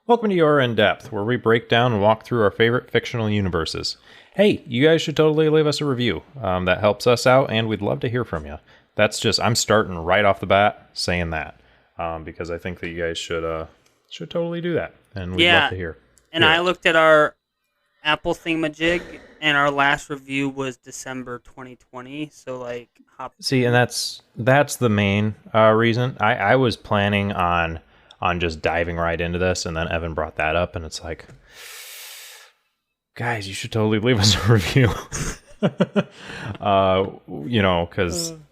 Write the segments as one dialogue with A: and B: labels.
A: Welcome to Your In Depth, where we break down and walk through our favorite fictional universes. Hey, you guys should totally leave us a review. That helps us out, and we'd love to hear from you. I'm starting right off the bat saying that, because I think that you guys should totally do that, and we'd love to hear.
B: And I looked at our Apple thingamajig, and our last review was December 2020. So
A: see, and that's the main reason. I was planning on just diving right into this, and then Evan brought that up, and it's like, guys, you should totally leave us a review. Because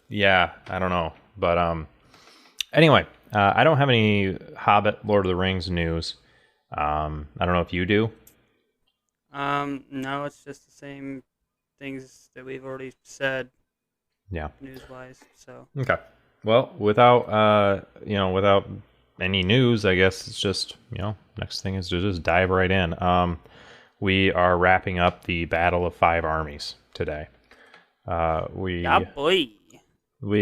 A: I don't know, but anyway, I don't have any Hobbit, Lord of the Rings news. I don't know if you do.
B: No, it's just the same things that we've already said.
A: Yeah.
B: News-wise, so.
A: Okay. Well, without any news, I guess it's just, next thing is to just dive right in. We are wrapping up the Battle of Five Armies today. We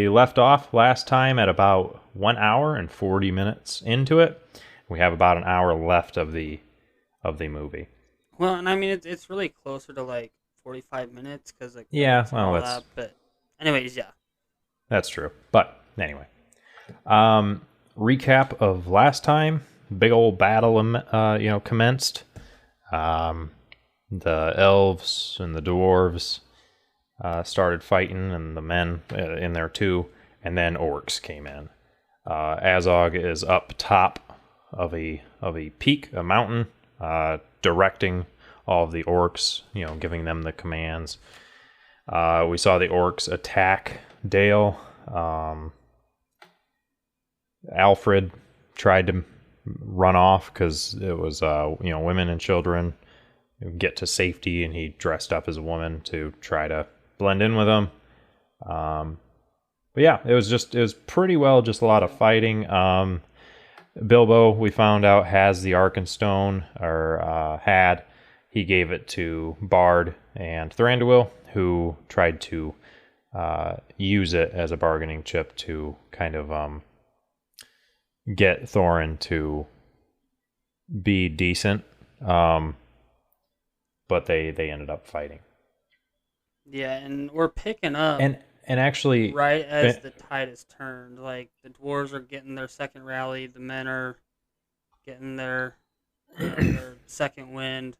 A: left off last time at about 1 hour and 40 minutes into it. We have about an hour left of the movie.
B: Well, and I mean, it's really closer to 45 minutes because but anyways, yeah.
A: That's true. But anyway, recap of last time. Big old battle, commenced. The elves and the dwarves started fighting, and the men in there too. And then orcs came in. Azog is up top of a peak, a mountain, directing all of the orcs, giving them the commands. We saw the orcs attack Dale. Alfred tried to run off because it was, women and children get to safety, and he dressed up as a woman to try to blend in with them. But yeah, it was pretty well just a lot of fighting. Bilbo, we found out, has the Arkenstone, or had. He gave it to Bard and Thranduil, who tried to use it as a bargaining chip to kind of get Thorin to be decent, but they ended up fighting.
B: Yeah, and we're picking up
A: and actually
B: right as the tide has turned. Like, the dwarves are getting their second rally, the men are getting their second wind.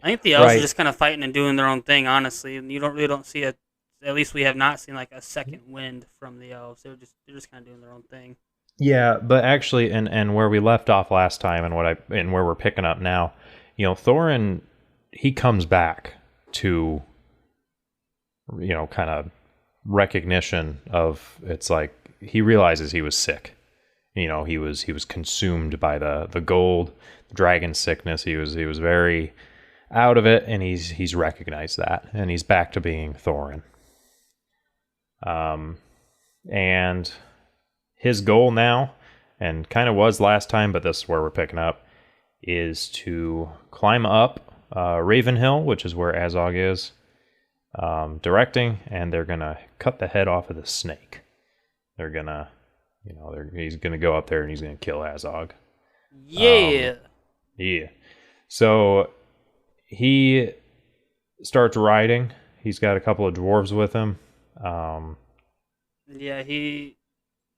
B: I think the elves are just kind of fighting and doing their own thing, honestly, and you don't see at least we have not seen a second wind from the elves. They're just kind of doing their own thing.
A: Yeah, but actually, and where we left off last time, and where we're picking up now, Thorin, he comes back to, kind of recognition of, it's like he realizes he was sick. He was consumed by the gold, the dragon sickness. He was very out of it, and he's recognized that, and he's back to being Thorin. And his goal now, and kind of was last time, but this is where we're picking up, is to climb up Ravenhill, which is where Azog is, directing, and they're gonna cut the head off of the snake. They're gonna, he's gonna go up there and he's gonna kill Azog.
B: Yeah.
A: Yeah. So he starts riding. He's got a couple of dwarves with him.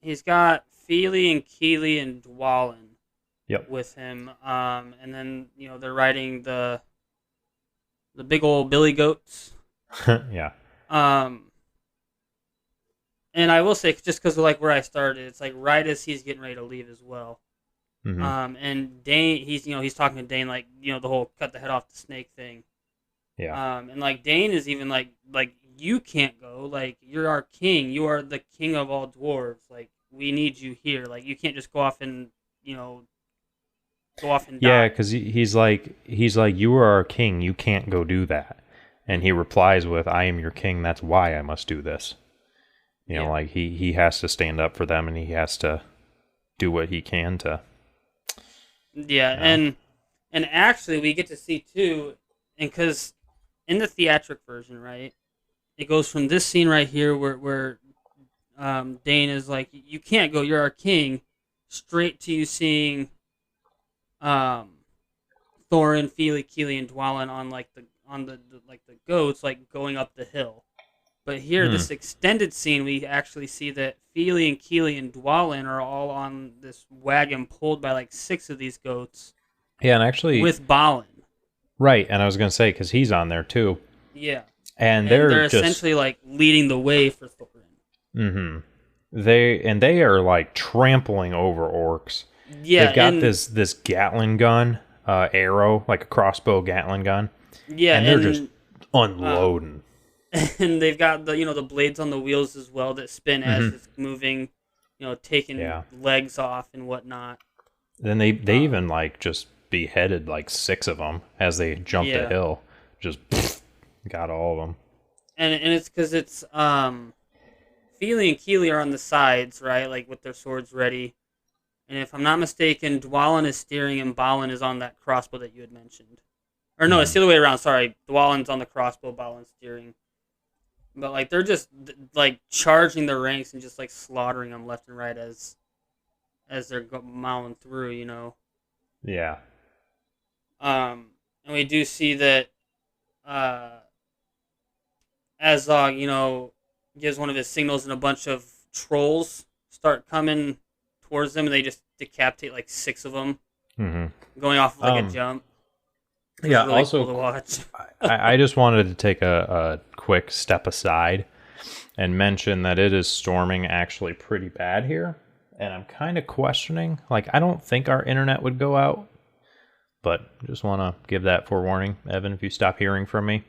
B: He's got Feely and Keely and Dwalin with him. And then, they're riding the big old billy goats.
A: Yeah.
B: And I will say, just because of where I started, it's right as he's getting ready to leave as well.
A: Mm-hmm.
B: And Dane, he's talking to Dane, the whole cut the head off the snake thing.
A: Yeah.
B: And Dane is even like you can't go. You're our king. You are the king of all dwarves. We need you here. You can't just go off and die.
A: Yeah, because he's like, you are our king. You can't go do that. And he replies with, "I am your king. That's why I must do this." He has to stand up for them, and he has to do what he can to.
B: Yeah, and actually we get to see too, and because in the theatric version, right, it goes from this scene right here where Dane is like, "You can't go. You're our king," straight to you seeing um, Thorin, Fili, Kili, and Dwalin on like the goats, like going up the hill. But here,
A: Hmm.
B: this extended scene, we actually see that Fili and Kili and Dwalin are all on this wagon pulled by like 6 of these goats
A: Yeah, and actually,
B: with Balin.
A: right. And I was gonna say because he's on there too,
B: Yeah,
A: and
B: and
A: they're
B: they're
A: just
B: essentially like leading the way for Thorin.
A: mm-hmm. They are like trampling over orcs.
B: Yeah,
A: They've got
B: and
A: this Gatling gun, arrow, like a crossbow Gatling gun,
B: yeah,
A: and they're just
B: and
A: unloading.
B: and they've got the blades on the wheels as well that spin as
A: Mm-hmm.
B: it's moving, taking
A: Yeah.
B: legs off and whatnot.
A: Then they
B: Um,
A: even like just beheaded like 6 of them as they jumped a
B: yeah,
A: hill. Just got all of them.
B: and it's because it's Fili and Keely are on the sides, right, like with their swords ready. And if I'm not mistaken, Dwalin is steering and Balin is on that crossbow that you had mentioned. Or no, it's
A: Mm-hmm.
B: the other way around. Sorry, Dwalin's on the crossbow, Balin's steering. But like they're just like charging their ranks and just like slaughtering them left and right as they're mowing through,
A: Yeah.
B: And we do see that uh, Azog, gives one of his signals, and a bunch of trolls start coming towards them, and they just decapitate like 6 of them,
A: Mm-hmm.
B: going off of like a jump. It was
A: Yeah.
B: really
A: Also,
B: cool to watch.
A: I just wanted to take a quick step aside and mention that it is storming actually pretty bad here, and I'm kind of questioning. Like, I don't think our internet would go out, but just want to give that forewarning, Evan. If you stop hearing from me,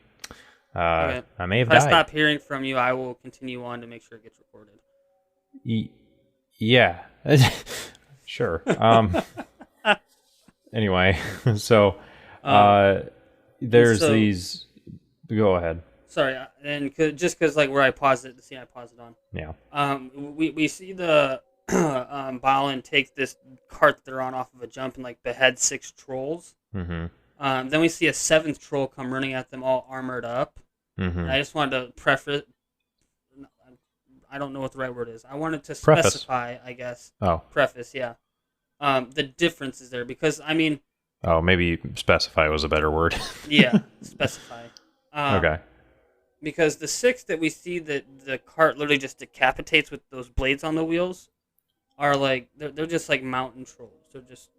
B: Okay.
A: I may have
B: If I
A: died.
B: stop hearing from you, I will continue on to make sure it gets recorded.
A: Yeah, sure. Anyway, so there's
B: so-
A: these. Go ahead.
B: Sorry, and just because like where I paused it, the scene I paused it on.
A: Yeah.
B: We see the Balin take this cart that they're on off of a jump and like behead 6 trolls.
A: Mm-hmm.
B: Then we see a 7th troll come running at them all armored up.
A: Mm-hmm.
B: And I just wanted to preface. I don't know what the right word is. I wanted to
A: Preface.
B: specify, I guess.
A: Oh.
B: Preface, yeah. The differences there, because I mean.
A: Oh, maybe specify was a better word.
B: Yeah, specify.
A: Okay.
B: Because the 6 that we see that the cart literally just decapitates with those blades on the wheels are like they're just like mountain trolls. They're just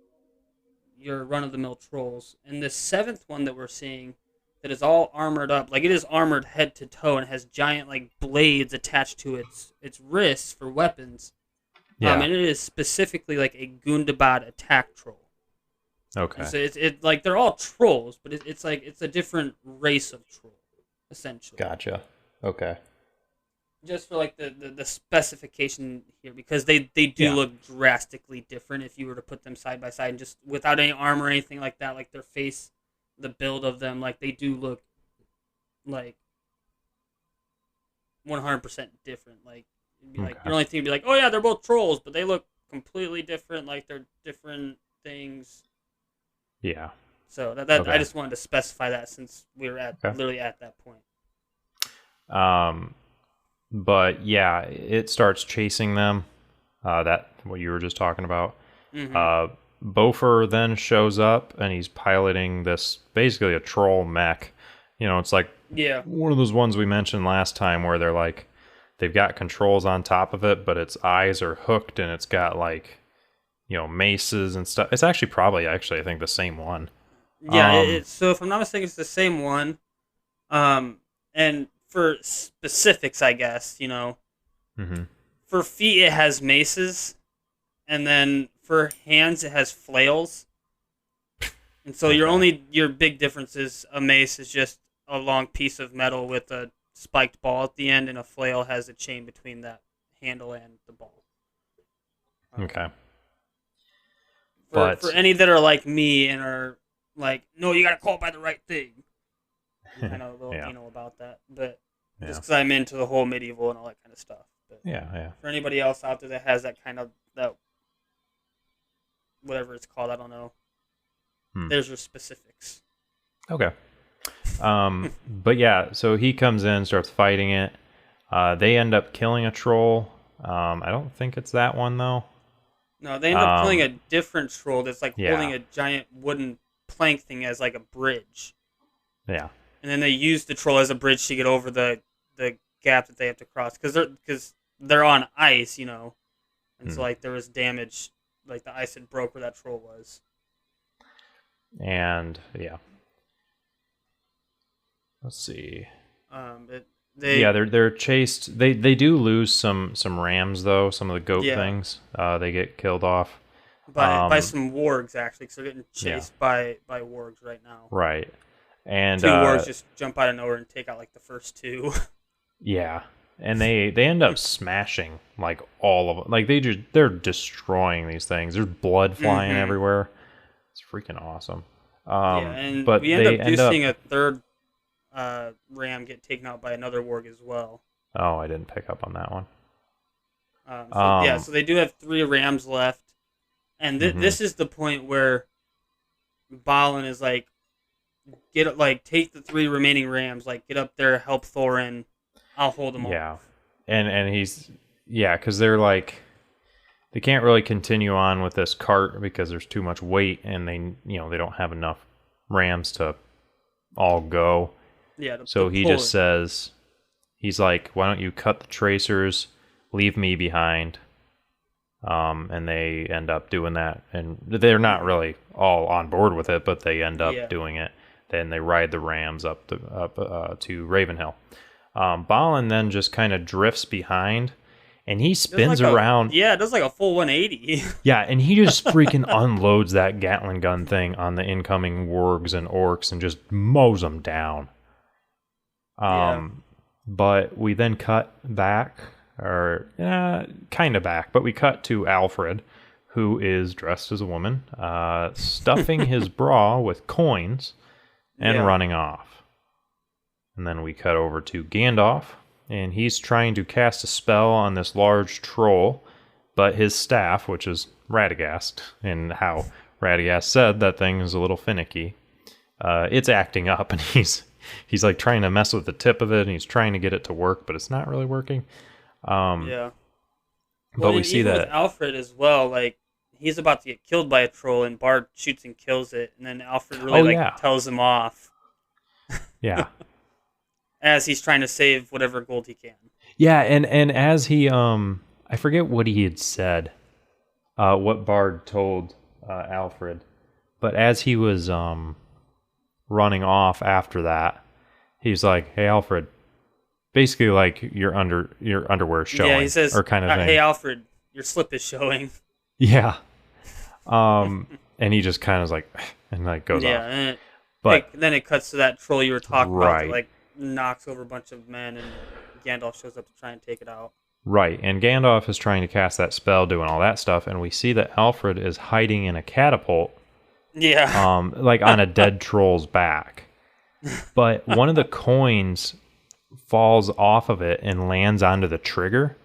B: your run of the mill trolls. And the 7th one that we're seeing that is all armored up, like it is armored head to toe and has giant like blades attached to its wrists for weapons.
A: Yeah.
B: And it is specifically like a Gundabad attack troll.
A: Okay.
B: And so it's like they're all trolls, but it's like it's a different race of troll, essentially.
A: Gotcha. Okay.
B: Just for like the specification here, because they do look drastically different if you were to put them side by side and just without any armor or anything like that, like their face, the build of them, like they do look like 100% different. Like it'd be like your only thing would be like, oh yeah, they're both trolls, but they look completely different. Like they're different things.
A: Yeah.
B: So that
A: Okay.
B: I just wanted to specify that since we were literally at that point.
A: But yeah, it starts chasing them. That what you were just talking about.
B: Mm-hmm.
A: Bofer then shows up and he's piloting this basically a troll mech. It's like one of those ones we mentioned last time where they're like they've got controls on top of it, but its eyes are hooked and it's got like maces and stuff. It's actually probably I think the same one.
B: Yeah, so if I'm not mistaken, it's the same one. And for specifics, I guess,
A: Mm-hmm.
B: for feet it has maces, and then for hands it has flails. And so your big difference is a mace is just a long piece of metal with a spiked ball at the end, and a flail has a chain between that handle and the ball.
A: Okay.
B: For any that are like me and are like, no, you gotta call it by the right thing. I know a little about that, but just because I'm into the whole medieval and all that kind of stuff. But
A: yeah.
B: For anybody else out there that has that kind of that whatever it's called, I don't know. There's your specifics.
A: Okay. But yeah, so he comes in, starts fighting it. They end up killing a troll. I don't think it's that one though.
B: No, they end up killing a different troll that's like
A: Yeah.
B: holding a giant wooden plank thing as like a bridge.
A: Yeah.
B: And then they use the troll as a bridge to get over the gap that they have to cross because they're on ice, and so like there was damage, like the ice had broke where that troll was.
A: And yeah. Let's see. They're chased. They do lose some rams though. Some of the goat things. They get killed off
B: by some wargs actually, because they're getting chased by wargs right now.
A: Right, and
B: 2 wargs just jump out of nowhere and take out like the first 2.
A: Yeah, and they end up smashing like all of them. Like they're destroying these things. There's blood flying everywhere. It's freaking awesome.
B: And
A: but
B: we end up seeing a third ram get taken out by another warg as well.
A: Oh, I didn't pick up on that one.
B: So they do have 3 rams left, and this is the point where Balin is like, take the 3 remaining rams, like get up there, help Thorin. I'll hold them off.
A: Yeah, and he's because they're like, they can't really continue on with this cart because there's too much weight, and they don't have enough rams to all go.
B: Yeah.
A: So he just says, he's like, why don't you cut the tracers, leave me behind? And they end up doing that, and they're not really all on board with it, but they end up doing it. Then they ride the rams up to Ravenhill. Balin then just kind of drifts behind, and he spins around.
B: It does like a full 180.
A: Yeah, and he just freaking unloads that Gatling gun thing on the incoming wargs and orcs and just mows them down. But we then cut back, or kind of back, but we cut to Alfred, who is dressed as a woman, stuffing his bra with coins and running off. And then we cut over to Gandalf, and he's trying to cast a spell on this large troll, but his staff, which is Radagast, and how Radagast said that thing is a little finicky, it's acting up, and he's like trying to mess with the tip of it, and he's trying to get it to work, but it's not really working.
B: But
A: we see that
B: with Alfred as well, like he's about to get killed by a troll, and Bard shoots and kills it, and then Alfred really tells him off.
A: Yeah.
B: As he's trying to save whatever gold he can.
A: Yeah, and as he I forget what he had said, what Bard told Alfred, but as he was running off after that, he's like, "Hey Alfred, basically like your underwear's showing."
B: Yeah, he says,
A: or kind of thing.
B: "Hey Alfred, your slip is showing."
A: Yeah. And he just kind of like and like goes off.
B: Yeah, but then it cuts to that troll you were talking about that, like knocks over a bunch of men, and Gandalf shows up to try and take it out.
A: Right, and Gandalf is trying to cast that spell, doing all that stuff, and we see that Alfred is hiding in a catapult.
B: Yeah.
A: Like on a dead troll's back. But one of the coins falls off of it and lands onto the trigger.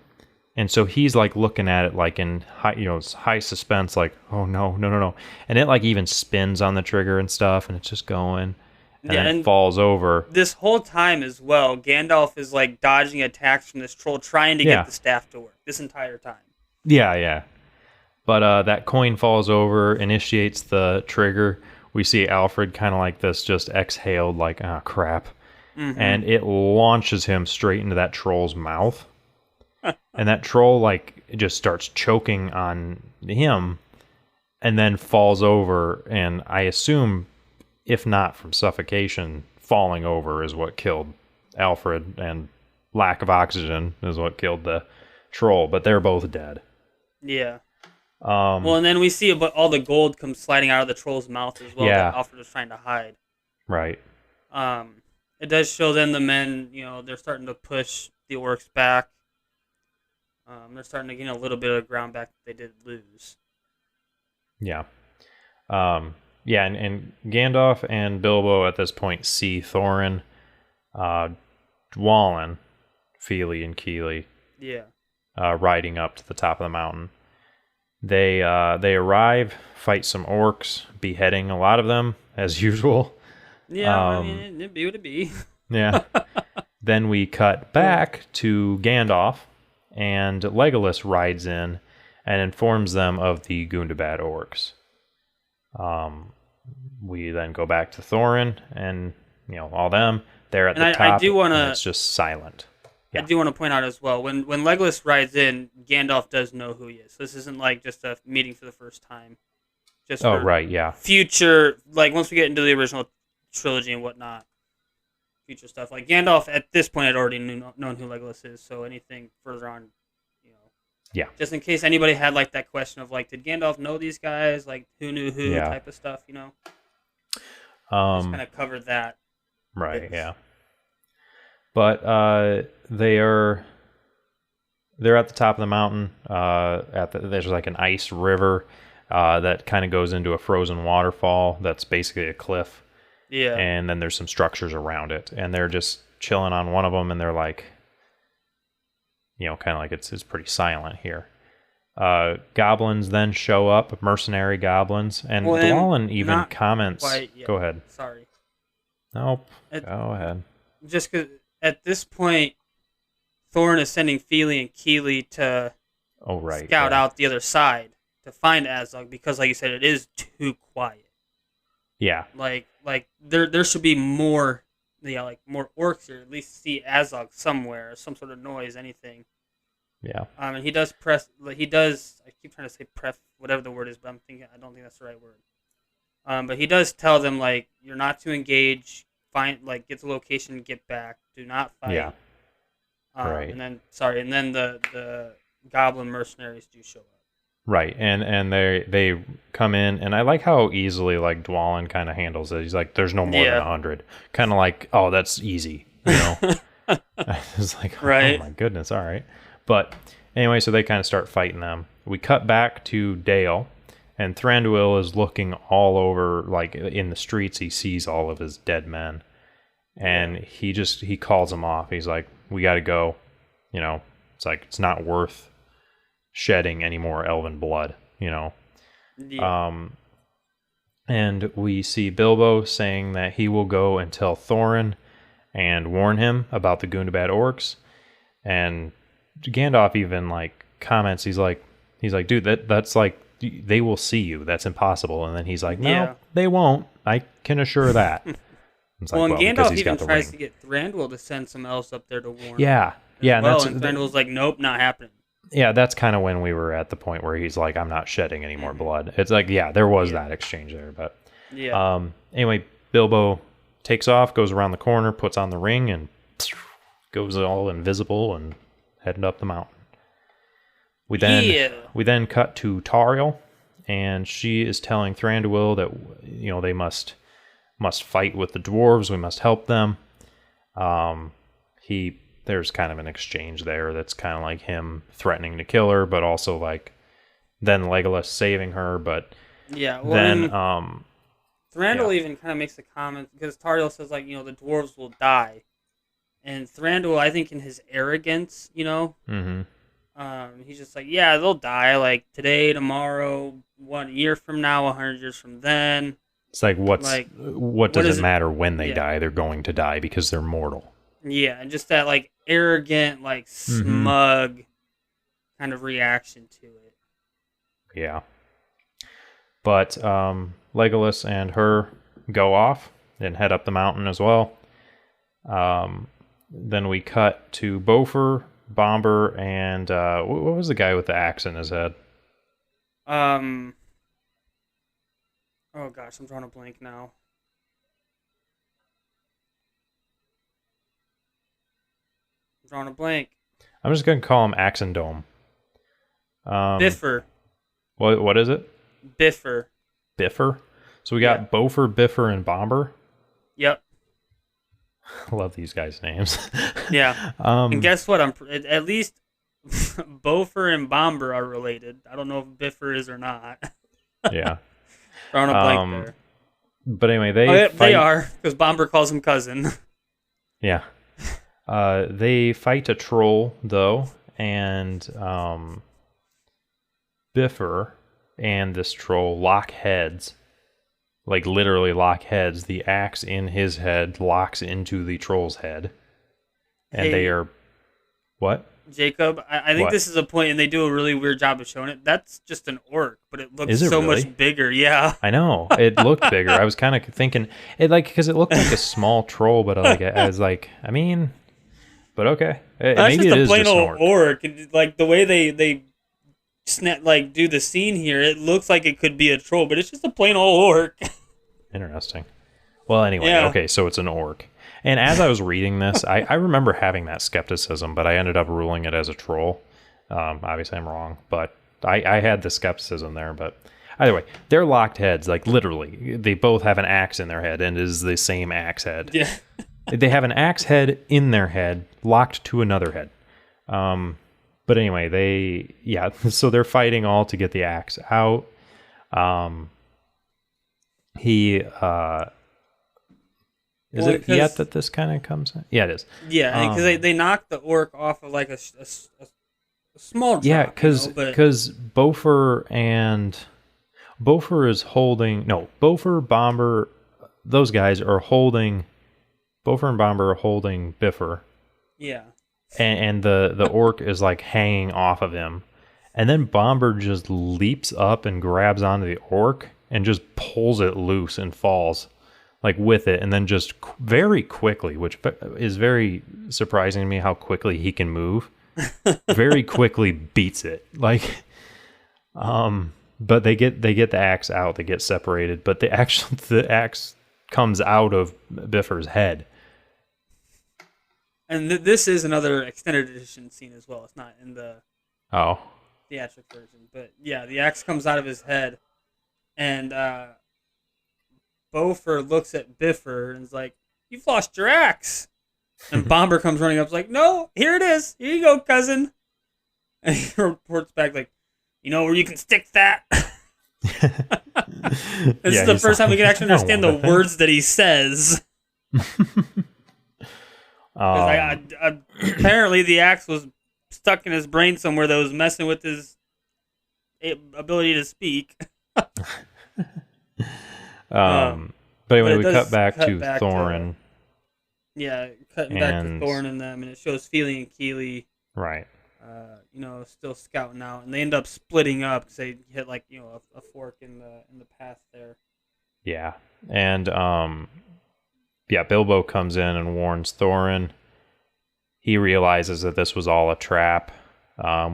A: And so he's like looking at it like in high suspense, like, oh no. And it like even spins on the trigger and stuff, and it's just going. And then it falls over.
B: This whole time as well, Gandalf is like dodging attacks from this troll, trying to get the staff to work this entire time.
A: Yeah. But that coin falls over, initiates the trigger. We see Alfred kind of like this, just exhaled, like, oh, crap. Mm-hmm. And it launches him straight into that troll's mouth. And that troll, like, just starts choking on him and then falls over. And I assume, if not from suffocation, falling over is what killed Alfred, and lack of oxygen is what killed the troll. But they're both dead.
B: Yeah. Well, and then we see all the gold comes sliding out of the troll's mouth as well that Alfred is trying to hide.
A: Right.
B: It does show then the men, they're starting to push the orcs back. They're starting to gain a little bit of ground back that they did lose.
A: Yeah. And Gandalf and Bilbo at this point see Thorin, Dwalin, Feely, and Keely riding up to the top of the mountain. They arrive, fight some orcs, beheading a lot of them, as usual.
B: Yeah, it'd be what it be.
A: Yeah. Then we cut back to Gandalf, and Legolas rides in, and informs them of the Gundabad orcs. We then go back to Thorin and, all them. They're at the top,
B: I do wanna,
A: and it's just silent.
B: Yeah. I do want to point out as well, when Legolas rides in, Gandalf does know who he is. So this isn't like just a meeting for the first time. Just future, like once we get into the original trilogy and whatnot, future stuff. Like Gandalf at this point had already known who Legolas is, so anything further on, just in case anybody had like that question of like, did Gandalf know these guys? Like who knew who type of stuff, Just kind of covered that.
A: Right. Yeah. But they're at the top of the mountain. There's like an ice river that kind of goes into a frozen waterfall. That's basically a cliff.
B: Yeah.
A: And then there's some structures around it, and they're just chilling on one of them, and they're like, kind of like it's pretty silent here. Goblins then show up, mercenary goblins, and Dwalin even comments. Go ahead.
B: Sorry.
A: Nope. Go ahead.
B: Just because at this point, Thorin is sending Fili and Keely to scout out the other side to find Azog because, like you said, it is too quiet.
A: Yeah.
B: Like there should be more, more orcs here. At least see Azog somewhere, some sort of noise, anything.
A: Yeah.
B: And he does press. He does. I keep trying to say pref, whatever the word is, but I don't think that's the right word. But he does tell them you're not to engage. Get the location, get back. Do not fight.
A: Yeah. Right.
B: And then the goblin mercenaries do show up.
A: Right, and they come in, and I like how easily Dwalin kind of handles it. He's like, "There's no more than 100." Kind of like, "Oh, that's easy," It's like,
B: right.
A: Oh my goodness, all right. But anyway, so they kind of start fighting them. We cut back to Dale, and Thranduil is looking all over, in the streets. He sees all of his dead men, and he calls them off. He's like, "We got to go." It's like it's not worth shedding any more elven blood, Yeah. And we see Bilbo saying that he will go and tell Thorin and warn him about the Gundabad orcs. And Gandalf even comments, he's like, dude, that's they will see you. That's impossible. And then he's like, no, they won't. I can assure that.
B: And Gandalf even tries to get Thranduil to send some elves up there to warn him.
A: Yeah.
B: And Thranduil's like, nope, not happening.
A: Yeah, that's kind of when we were at the point where he's like, I'm not shedding any more blood. It's like, there was that exchange there. But anyway, Bilbo takes off, goes around the corner, puts on the ring, and goes all invisible and heading up the mountain. We then cut to Tauriel, and she is telling Thranduil that they must fight with the dwarves. We must help them. There's kind of an exchange there that's kind of like him threatening to kill her, but also then Legolas saving her. But then
B: Thranduil even kind of makes a comment because Tauriel says the dwarves will die, and Thranduil, I think in his arrogance,
A: mm-hmm.
B: He's just like, yeah, they'll die today, tomorrow, 1 year from now, 100 years from then.
A: It's what does it matter when they die? They're going to die because they're mortal.
B: Yeah, and just that arrogant, smug kind of reaction to it.
A: Yeah. But Legolas and her go off and head up the mountain as well. Then we cut to Bofur, Bomber, and what was the guy with the axe in his head?
B: Oh gosh, I'm drawing a blank now. Drawing a blank.
A: I'm just going to call him Axendome.
B: Biffer.
A: What is it?
B: Biffer.
A: Biffer? So we got Bofur, Biffer, and Bomber?
B: Yep.
A: I love these guys' names.
B: Yeah. And guess what? At least Bofur and Bomber are related. I don't know if Biffer is or not.
A: Yeah.
B: Drawing a blank there.
A: But anyway,
B: they are, because Bomber calls him cousin.
A: Yeah. They fight a troll, though, and Biffer and this troll lock heads. Literally lock heads. The axe in his head locks into the troll's head. And they are... What?
B: Jacob, I think
A: What?
B: this is a point, and they do a really weird job of showing it. That's just an orc, but it looks
A: Is it
B: so
A: really?
B: much bigger. Yeah.
A: I know it looked bigger. I was kind of thinking it like because it looked like a small troll, but I was like, I mean, but okay,
B: That's
A: maybe
B: just
A: it
B: a
A: is
B: plain
A: just an
B: old
A: orc.
B: orc. And, like the way they do the scene here, it looks like it could be a troll, but it's just a plain old orc.
A: Interesting. Well, anyway,
B: Yeah.
A: okay, so it's an orc. And as I was reading this, I remember having that skepticism, but I ended up ruling it as a troll. Obviously, I'm wrong, but I had the skepticism there. But either way, they're locked heads, like literally. They both have an axe in their head, and it is the same axe head.
B: Yeah.
A: They have an axe head in their head, locked to another head. But anyway, so they're fighting all to get the axe out. Is it yet that this kind of comes in? Yeah, it is.
B: Yeah, because they knocked the orc off of like a small drop.
A: Yeah, because Bofer is holding... No, Bofer, Bomber, those guys are holding... Bofer and Bomber are holding Biffer.
B: Yeah.
A: And the orc is like hanging off of him. And then Bomber just leaps up and grabs onto the orc and just pulls it loose and falls like with it. And then just very quickly, which is very surprising to me how quickly he can move, very quickly beats it. Like, but they get the axe out, they get separated, but the axe comes out of Biffer's head.
B: And this is another extended edition scene as well. It's not in the theatric version. But yeah, the axe comes out of his head. And Bofer looks at Biffer and is like, "You've lost your axe." And Bomber comes running up and is like, "No, here it is. Here you go, cousin." And he reports back like, "You know where you can stick that?" This is the first time we can actually understand the words that he says. Apparently the axe was stuck in his brain somewhere that was messing with his ability to speak.
A: But anyway, we cut back to Thorin.
B: Cutting back to Thorin and them, and it shows Feely and Keely,
A: right?
B: Still scouting out, and they end up splitting up because they hit a fork in the path there. Yeah,
A: and Bilbo comes in and warns Thorin. He realizes that this was all a trap.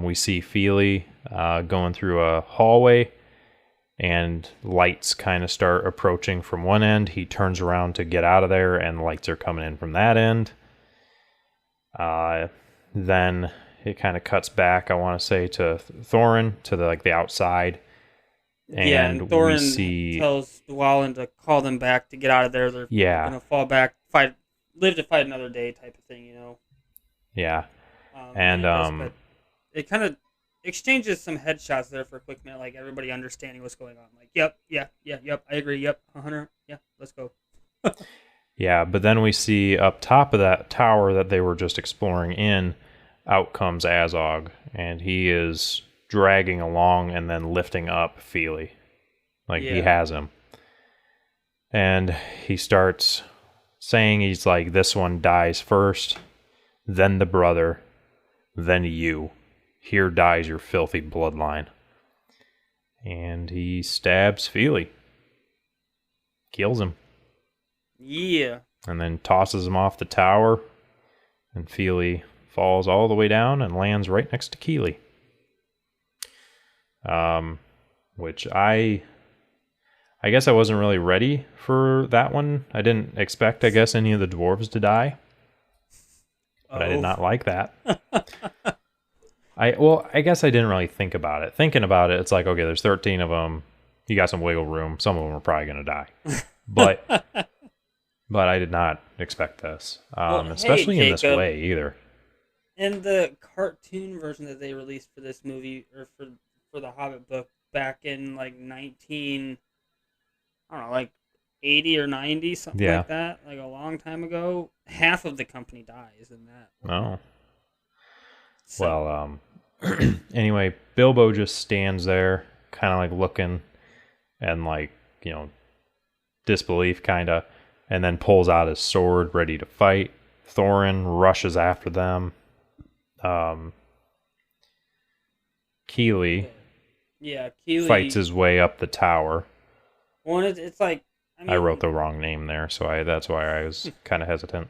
A: We see Feely going through a hallway, and lights kind of start approaching from one end. He turns around to get out of there, and lights are coming in from that end. Then it kind of cuts back, I want to say, to Thorin, to the outside.
B: And Thorin tells Dwalin to call them back to get out of there. They're going to fall back, live to fight another day type of thing,
A: Yeah.
B: But it kind of exchanges some headshots there for a quick minute, like everybody understanding what's going on. Like, yep, I agree, yep, Hunter, yeah, let's go.
A: Yeah, but then we see up top of that tower that they were just exploring in, out comes Azog, and he is dragging along and then lifting up Feely. He has him. And he starts saying, he's like, "This one dies first, then the brother, then you. Here dies your filthy bloodline." And he stabs Feely. Kills him.
B: Yeah.
A: And then tosses him off the tower. And Feely falls all the way down and lands right next to Keely. Which I guess I wasn't really ready for that one. I didn't expect, I guess, any of the dwarves to die. But I did not like that. I guess I didn't really think about it. Thinking about it, it's like, okay, there's 13 of them. You got some wiggle room. Some of them are probably going to die. But I did not expect this. Especially in this way, either.
B: In the cartoon version that they released for this movie, or for the Hobbit book, back in 80 or 90, something like that, a long time ago, half of the company dies in that.
A: Oh. So. Well, anyway, Bilbo just stands there, kind of looking and disbelief kind of, and then pulls out his sword ready to fight. Thorin rushes after them. Keely
B: Yeah, Keely
A: fights his way up the tower.
B: Well, it's like
A: I wrote the wrong name there, so that's why I was kind of hesitant.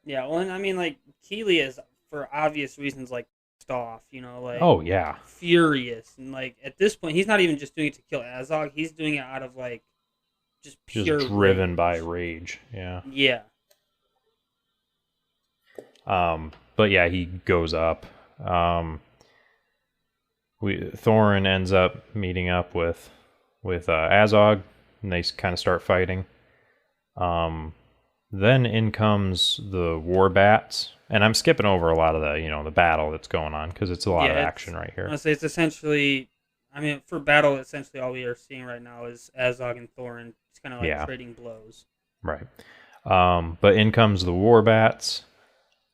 B: Yeah, well, and I mean, like Keely is for obvious reasons like pissed off, like
A: Oh yeah,
B: furious, and like at this point he's not even just doing it to kill Azog; he's doing it out of like just
A: just
B: pure
A: driven
B: rage.
A: by rage. Yeah.
B: Yeah.
A: But yeah, he goes up. Thorin ends up meeting up with Azog, and they kind of start fighting. Then in comes the war bats, and I'm skipping over a lot of the battle that's going on because it's a lot of action right here.
B: Honestly, it's essentially, for battle, essentially all we are seeing right now is Azog and Thorin. It's kind of like trading blows.
A: Right. But in comes the war bats,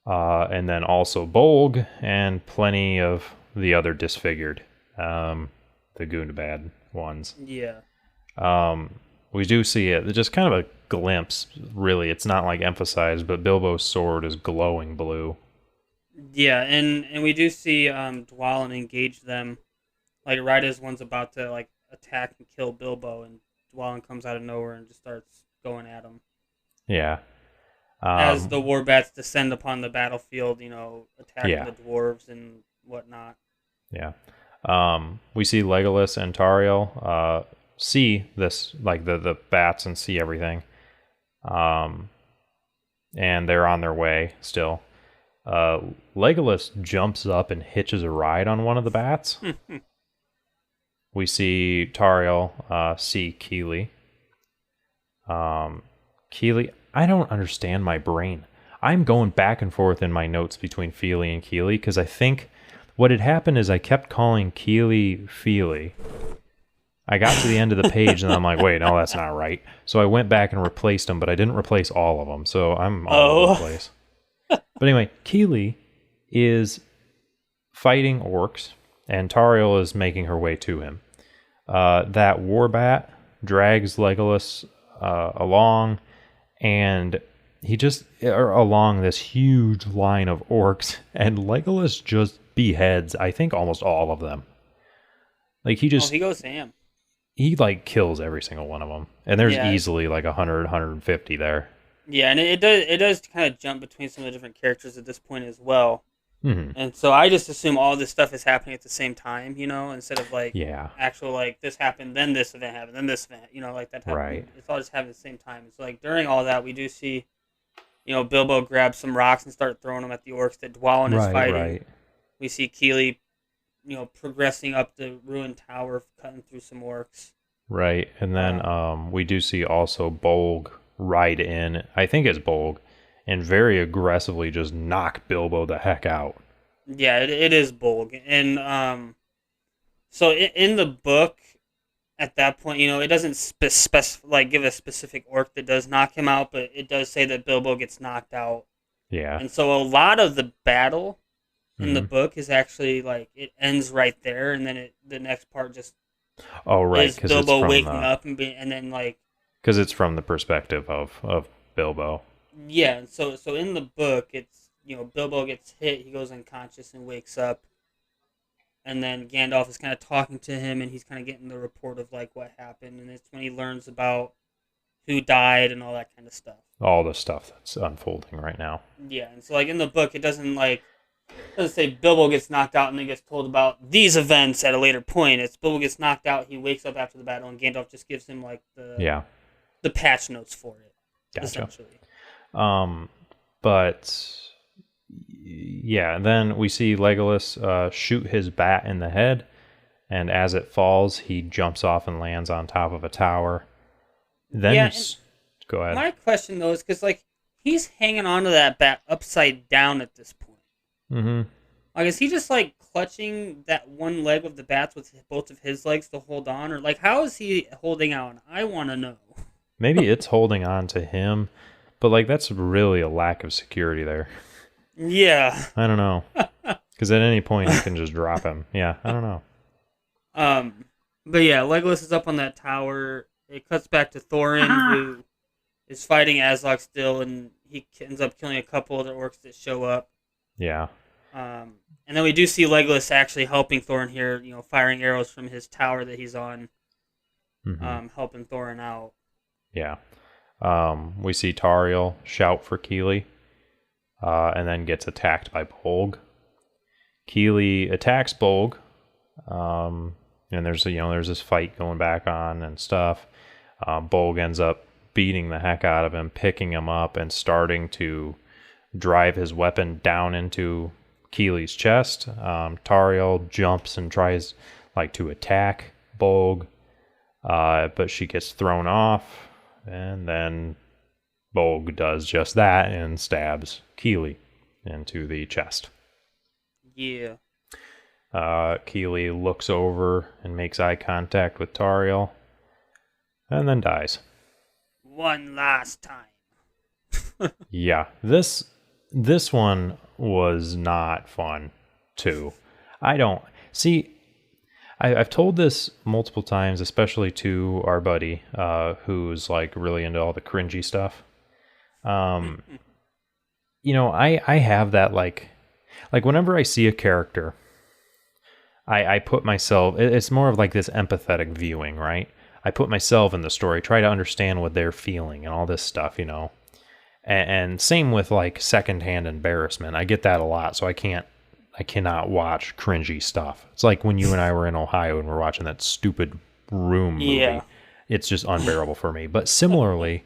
A: and then also Bolg and plenty of the other disfigured, the Gundabad ones.
B: Yeah.
A: We do see it. Just kind of a glimpse, really. It's not like emphasized, but Bilbo's sword is glowing blue.
B: Yeah, and we do see Dwalin engage them, like right as one's about to like attack and kill Bilbo, and Dwalin comes out of nowhere and just starts going at him.
A: Yeah.
B: As the war bats descend upon the battlefield, attacking the dwarves and whatnot.
A: Yeah. We see Legolas and Tauriel see this, like the bats, and see everything. And they're on their way still. Legolas jumps up and hitches a ride on one of the bats. We see Tauriel see Keely. Keely, I don't understand my brain. I'm going back and forth in my notes between Feely and Keely because I think what had happened is I kept calling Keely Feely. I got to the end of the page and I'm like, wait, no, that's not right. So I went back and replaced them, but I didn't replace all of them. So I'm all over the place. But anyway, Keely is fighting orcs and Tauriel is making her way to him. That warbat drags Legolas along, and he just along this huge line of orcs, and Legolas just beheads, I think, almost all of them. Like he
B: goes ham.
A: He like kills every single one of them, and there's easily like 100, 150 there.
B: Yeah, and it does kind of jump between some of the different characters at this point as well.
A: Mm-hmm.
B: And so I just assume all this stuff is happening at the same time, instead of like actual like this happened, then this event happened, then this event, like that happened.
A: Right.
B: It's all just happening at the same time. So like during all that, we do see, Bilbo grab some rocks and start throwing them at the orcs that Dwalin is fighting. Right. We see Keely, progressing up the ruined tower, cutting through some orcs.
A: Right, and then we do see also Bolg ride in. I think it's Bolg. And very aggressively just knock Bilbo the heck out.
B: Yeah, it is Bolg. And so in the book, at that point, it doesn't give a specific orc that does knock him out, but it does say that Bilbo gets knocked out.
A: Yeah.
B: And so a lot of the battle in the book is actually like it ends right there, and then the next part just is Bilbo waking up and then like
A: because it's from the perspective of Bilbo.
B: Yeah, so in the book, it's, Bilbo gets hit, he goes unconscious and wakes up, and then Gandalf is kind of talking to him, and he's kind of getting the report of, like, what happened, and it's when he learns about who died and all that kind of stuff.
A: All the stuff that's unfolding right now.
B: Yeah, and so, like, in the book, it doesn't say Bilbo gets knocked out and then gets told about these events at a later point. It's Bilbo gets knocked out, he wakes up after the battle, and Gandalf just gives him, like, the patch notes for it, essentially.
A: But yeah, then we see Legolas shoot his bat in the head, and as it falls, he jumps off and lands on top of a tower. Then go ahead.
B: My question though is because like he's hanging onto that bat upside down at this point.
A: Mm-hmm.
B: Like, is he just like clutching that one leg of the bats with both of his legs to hold on, or like how is he holding on? I want to know.
A: Maybe it's holding on to him. But, like, that's really a lack of security there.
B: Yeah.
A: I don't know. Because at any point, you can just drop him. Yeah, I don't know.
B: But, yeah, Legolas is up on that tower. It cuts back to Thorin, who is fighting Azog still, and he ends up killing a couple other orcs that show up.
A: Yeah.
B: And then we do see Legolas actually helping Thorin here, firing arrows from his tower that he's on, helping Thorin out.
A: Yeah. We see Tauriel shout for Keely, and then gets attacked by Bolg. Keely attacks Bolg, and there's this fight going back on and stuff. Bolg ends up beating the heck out of him, picking him up, and starting to drive his weapon down into Keely's chest. Tauriel jumps and tries to attack Bolg, but she gets thrown off, and then Bolg does just that and stabs Keely into the chest.
B: Yeah.
A: Keely looks over and makes eye contact with Tauriel, and then dies.
B: One last time.
A: Yeah, this one was not fun, too. I've told this multiple times, especially to our buddy, who's really into all the cringy stuff. I have that, whenever I see a character, I put myself, it's more of this empathetic viewing, right? I put myself in the story, try to understand what they're feeling and all this stuff, And same with secondhand embarrassment. I get that a lot, so I cannot watch cringy stuff. It's like when you and I were in Ohio and we're watching that stupid Room movie.
B: Yeah.
A: It's just unbearable for me. But similarly,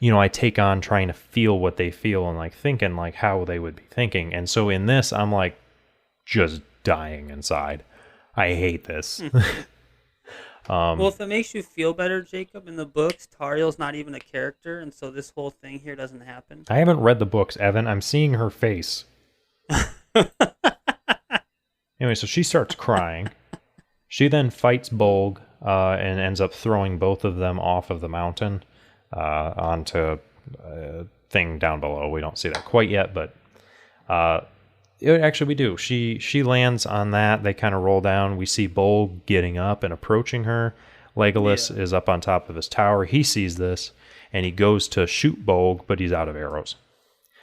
A: I take on trying to feel what they feel and thinking how they would be thinking. And so in this, I'm just dying inside. I hate this.
B: Well, if it makes you feel better, Jacob, in the books, Tauriel's not even a character, and so this whole thing here doesn't happen.
A: I haven't read the books, Evan. I'm seeing her face. Anyway, so she starts crying. She then fights Bolg and ends up throwing both of them off of the mountain onto a thing down below. We don't see that quite yet, but actually we do. She lands on that. They kind of roll down. We see Bolg getting up and approaching her. Legolas is up on top of his tower. He sees this, and he goes to shoot Bolg, but he's out of arrows.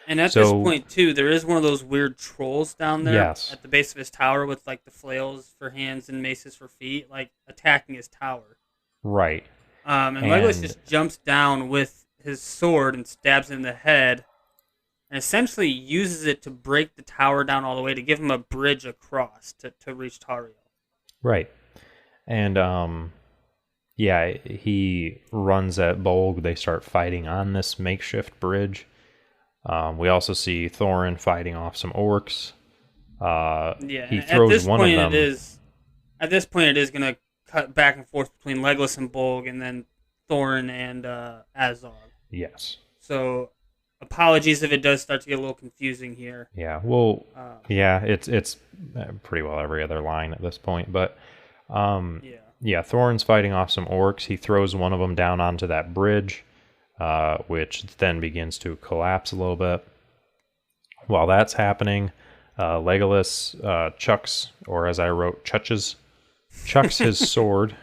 B: And at this point, too, there is one of those weird trolls down there at the base of his tower with the flails for hands and maces for feet, attacking his tower.
A: Right.
B: And Legolas just jumps down with his sword and stabs him in the head, and essentially uses it to break the tower down all the way to give him a bridge across to reach Tauriel.
A: Right. And, he runs at Bolg. They start fighting on this makeshift bridge. We also see Thorin fighting off some orcs. He throws one of them.
B: At this point, it is going to cut back and forth between Legolas and Bolg, and then Thorin and Azog.
A: Yes.
B: So, apologies if it does start to get a little confusing here.
A: Yeah. Well, it's pretty well every other line at this point, but Thorin's fighting off some orcs. He throws one of them down onto that bridge. Which then begins to collapse a little bit. While that's happening, Legolas chucks, or as I wrote, chucks his sword.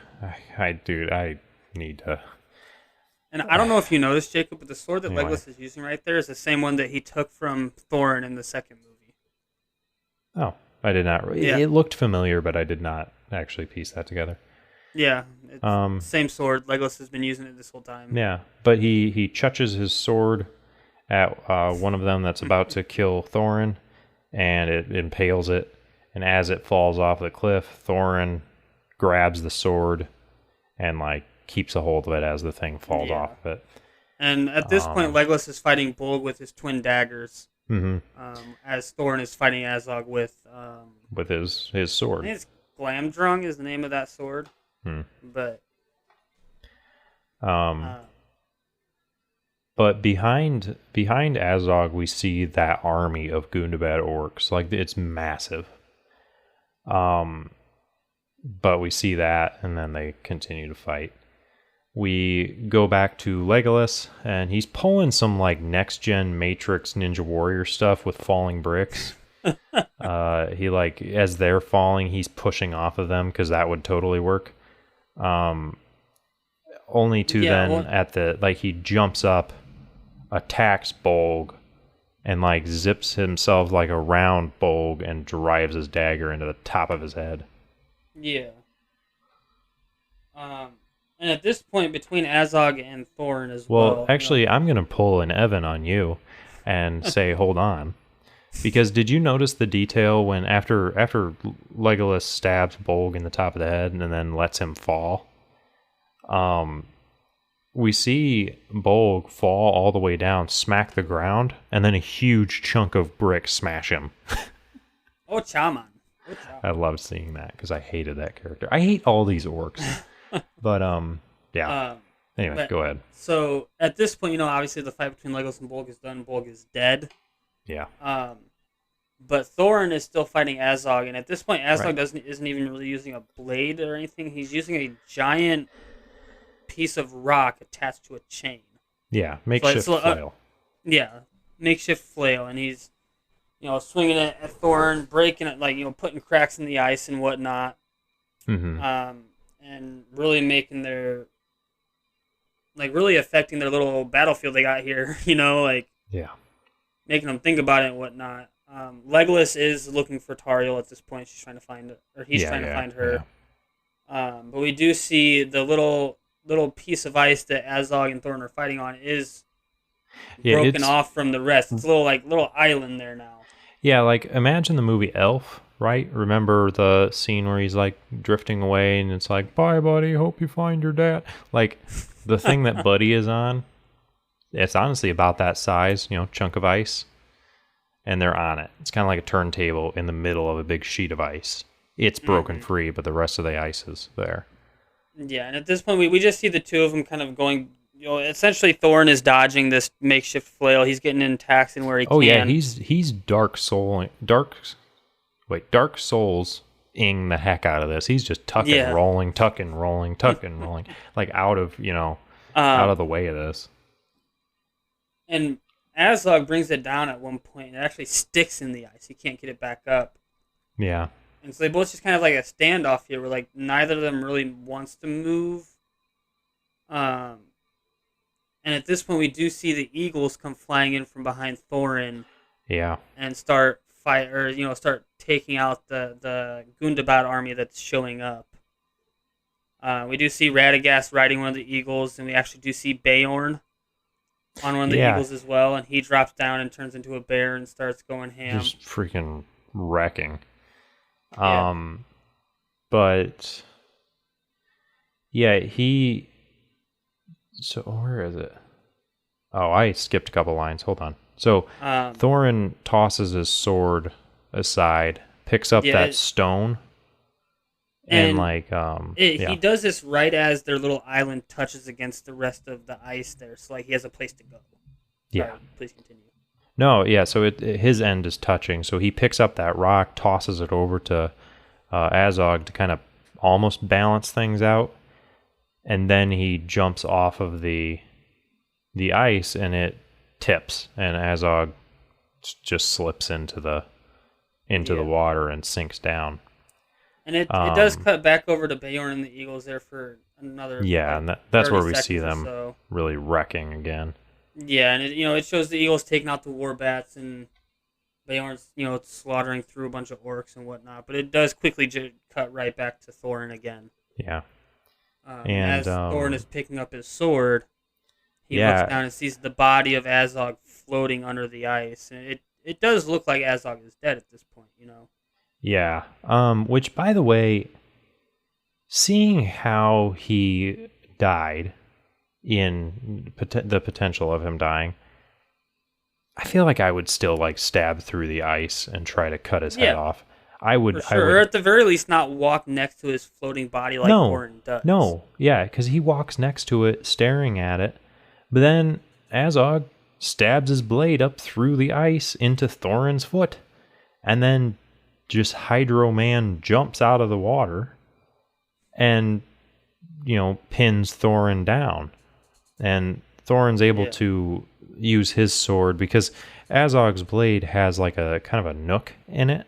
A: I need to...
B: And I don't know if you noticed, Jacob, but the sword that Legolas is using right there is the same one that he took from Thorin in the second movie.
A: Oh, I did not... Yeah. It looked familiar, but I did not actually piece that together.
B: Yeah, it's the same sword. Legolas has been using it this whole time.
A: Yeah, but he chuches his sword at one of them that's about to kill Thorin, and it impales it. And as it falls off the cliff, Thorin grabs the sword and keeps a hold of it as the thing falls off of it.
B: And at this point, Legolas is fighting Bolg with his twin daggers, as Thorin is fighting Azog with
A: his sword.
B: I think it's Glamdrung is the name of that sword. But
A: behind Azog, we see that army of Gundabad orcs. It's massive. But we see that, and then they continue to fight. We go back to Legolas, and he's pulling some next-gen Matrix Ninja Warrior stuff with falling bricks. He as they're falling, he's pushing off of them because that would totally work. Only to he jumps up, attacks Bolg, and like zips himself like around Bolg and drives his dagger into the top of his head.
B: Yeah. And at this point, between Azog and Thorin as
A: Well,
B: well.
A: actually, I'm going to pull an Evan on you and say, hold on. Because did you notice the detail when after Legolas stabs Bolg in the top of the head and then lets him fall? We see Bolg fall all the way down, smack the ground, and then a huge chunk of brick smash him.
B: Oh, Chaman.
A: I loved seeing that because I hated that character. I hate all these orcs. But, yeah. Anyway, go ahead.
B: So, at this point, obviously the fight between Legolas and Bolg is done. Bolg is dead.
A: Yeah.
B: But Thorin is still fighting Azog, and at this point, Azog isn't even really using a blade or anything. He's using a giant piece of rock attached to a chain.
A: Yeah, makeshift flail.
B: Makeshift flail, and he's, swinging it at Thorin, breaking it, putting cracks in the ice and whatnot.
A: Mm-hmm.
B: And really making really affecting their little battlefield they got here, making them think about it and whatnot. Legolas is looking for Tauriel at this point. She's trying to find it, or he's trying to find her. Yeah. But we do see the little piece of ice that Azog and Thorin are fighting on is broken off from the rest. It's a little island there now.
A: Yeah, imagine the movie Elf, right? Remember the scene where he's drifting away and it's like, bye buddy, hope you find your dad. The thing that Buddy is on, it's honestly about that size, chunk of ice. And they're on it. It's kind of like a turntable in the middle of a big sheet of ice. It's broken free, but the rest of the ice is there.
B: Yeah, and at this point, we just see the two of them kind of going. Essentially, Thorin is dodging this makeshift flail. He's getting in attacks in where he can.
A: Oh yeah, he's Dark Souls-ing the heck out of this. He's just tucking, rolling, tucking, rolling, out of the way of this.
B: And Azog brings it down at one point. It actually sticks in the ice. He can't get it back up.
A: Yeah.
B: And so they both just kind of a standoff here where neither of them really wants to move. And at this point we do see the eagles come flying in from behind Thorin.
A: Yeah.
B: And start taking out the Gundabad army that's showing up. We do see Radagast riding one of the eagles, and we actually do see Beorn on one of the eagles as well, and he drops down and turns into a bear and starts going ham.
A: Just freaking wrecking. But yeah, so where is it? Oh, I skipped a couple lines. Hold on. So Thorin tosses his sword aside, picks up that stone, and
B: he does this right as their little island touches against the rest of the ice there, so he has a place to go. Sorry, please continue.
A: No, yeah, so his end is touching, so he picks up that rock, tosses it over to Azog to kind of almost balance things out, and then he jumps off of the ice, and it tips, and Azog just slips into the water and sinks down.
B: And it does cut back over to Beorn and the Eagles there for another.
A: Yeah, and that's where we see them really wrecking again.
B: Yeah, and it shows the Eagles taking out the war bats, and Beorn's slaughtering through a bunch of orcs and whatnot. But it does quickly cut right back to Thorin again.
A: Yeah.
B: And as Thorin is picking up his sword, he looks down and sees the body of Azog floating under the ice, and it does look like Azog is dead at this point,
A: Yeah. Which, by the way, seeing how he died, in the potential of him dying, I feel like I would still stab through the ice and try to cut his head off. I would,
B: for sure. Or at the very least, not walk next to his floating body like Thorin does.
A: No, yeah, because he walks next to it, staring at it, but then Azog stabs his blade up through the ice into Thorin's foot, and then just Hydro Man jumps out of the water and pins Thorin down. And Thorin's able to use his sword because Azog's blade has a kind of a nook in it,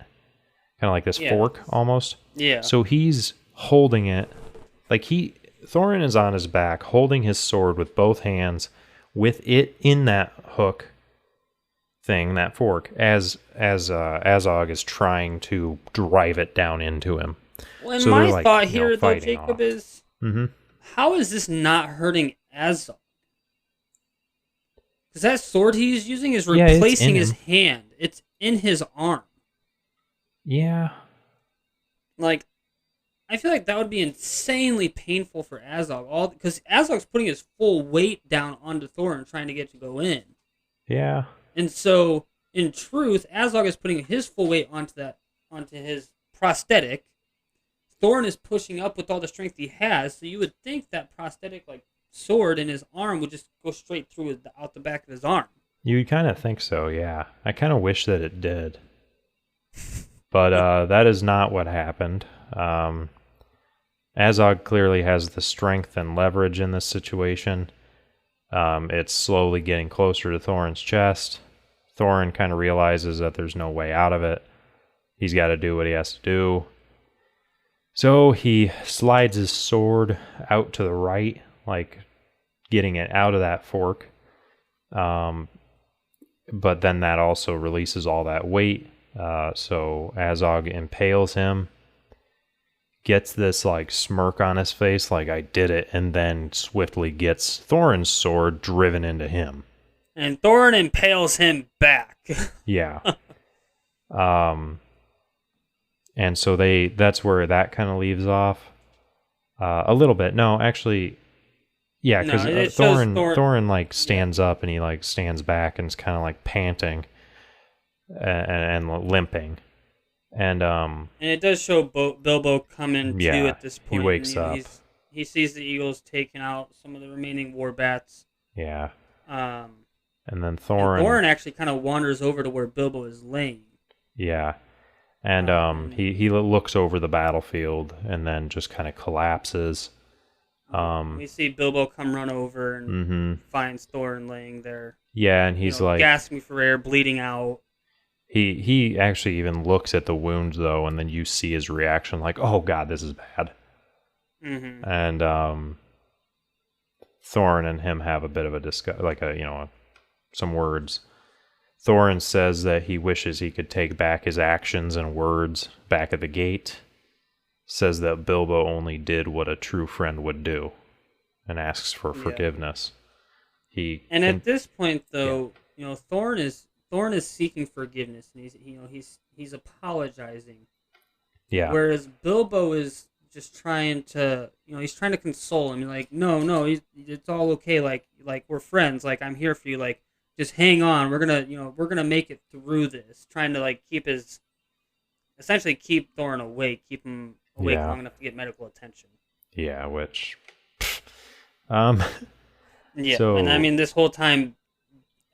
A: kind of like this fork almost.
B: Yeah.
A: So he's holding it Thorin is on his back, holding his sword with both hands, with it in that hook, thing, that fork, as Azog is trying to drive it down into him.
B: Well, and
A: So they're
B: my
A: like,
B: thought here, though,
A: fighting
B: Jacob,
A: off.
B: is how is this not hurting Azog? Because that sword he's using is replacing his hand. It's in his arm.
A: Yeah.
B: Like, I feel like that would be insanely painful for Azog. Because Azog's putting his full weight down onto Thorin trying to get to go in.
A: Yeah.
B: And so, in truth, Azog is putting his full weight onto his prosthetic. Thorin is pushing up with all the strength he has, so you would think that prosthetic sword in his arm would just go straight through out the back of his arm.
A: You would kind of think so, yeah. I kind of wish that it did. But that is not what happened. Azog clearly has the strength and leverage in this situation. It's slowly getting closer to Thorin's chest. Thorin kind of realizes that there's no way out of it. He's got to do what he has to do. So he slides his sword out to the right, like getting it out of that fork. But then that also releases all that weight. So Azog impales him, gets this smirk on his face, like I did it, and then swiftly gets Thorin's sword driven into him.
B: And Thorin impales him back.
A: Yeah. And so that's where that kind of leaves off. A little bit. No, actually, yeah, because Thorin stands up and he stands back and is kind of panting and limping. And
B: it does show Bilbo coming to at this point.
A: He wakes up.
B: He sees the eagles taking out some of the remaining war bats.
A: Yeah. And then Thorin
B: actually kind of wanders over to where Bilbo is laying.
A: Yeah. And he looks over the battlefield and then just kind of collapses.
B: We see Bilbo come run over and finds Thorin laying there.
A: Yeah, and he's
B: gasping for air, bleeding out.
A: He actually even looks at the wound though, and then you see his reaction, like, "Oh God, this is bad." Mm-hmm. And Thorin and him have a bit of a some words. Thorin says that he wishes he could take back his actions and words back at the gate. Says that Bilbo only did what a true friend would do, and asks for forgiveness.
B: At this point, though, Thorin is seeking forgiveness, and he's apologizing.
A: Yeah.
B: Whereas Bilbo is just trying to he's trying to console him. He's no, it's all okay. Like we're friends. Like I'm here for you. Just hang on. We're gonna make it through this. Trying to keep Thorin awake, keep him awake long enough to get medical attention.
A: Yeah, which.
B: Yeah, so, and I mean this whole time,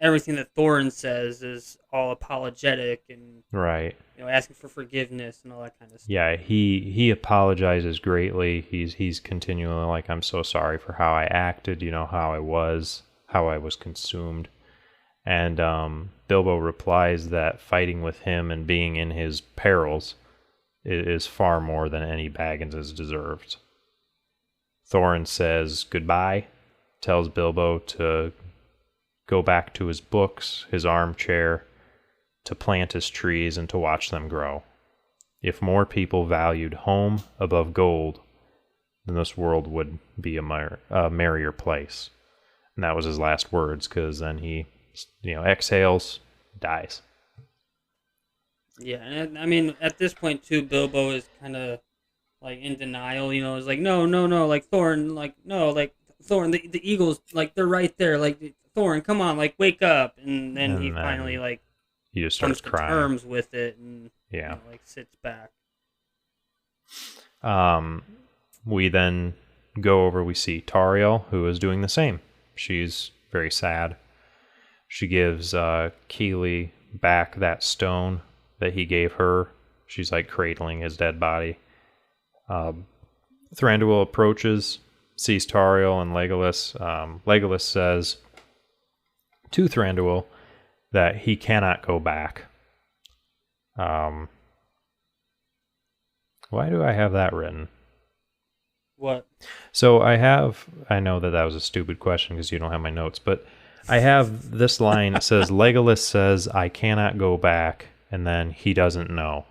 B: everything that Thorin says is all apologetic and
A: right.
B: Asking for forgiveness and all that kind of stuff.
A: Yeah, he apologizes greatly. He's continually I'm so sorry for how I acted. How I was consumed. And Bilbo replies that fighting with him and being in his perils is far more than any Baggins has deserved. Thorin says goodbye, tells Bilbo to go back to his books, his armchair, to plant his trees and to watch them grow. If more people valued home above gold, then this world would be a merrier place. And that was his last words, because then he exhales, dies.
B: Yeah, and I mean, at this point, too, Bilbo is kind of, in denial, is no, Thorin, no, Thorin, the eagles, they're right there, Thorin, come on, wake up, and then he finally,
A: he just starts
B: comes
A: crying.
B: to terms with it, and, sits back.
A: We then we see Tauriel, who is doing the same. She's very sad. She gives Keeley back that stone that he gave her. She's cradling his dead body. Thranduil approaches, sees Tauriel and Legolas. Legolas says to Thranduil that he cannot go back. Why do I have that written?
B: What?
A: So I know that was a stupid question because you don't have my notes, but I have this line. It says, Legolas says, I cannot go back, and then he doesn't know.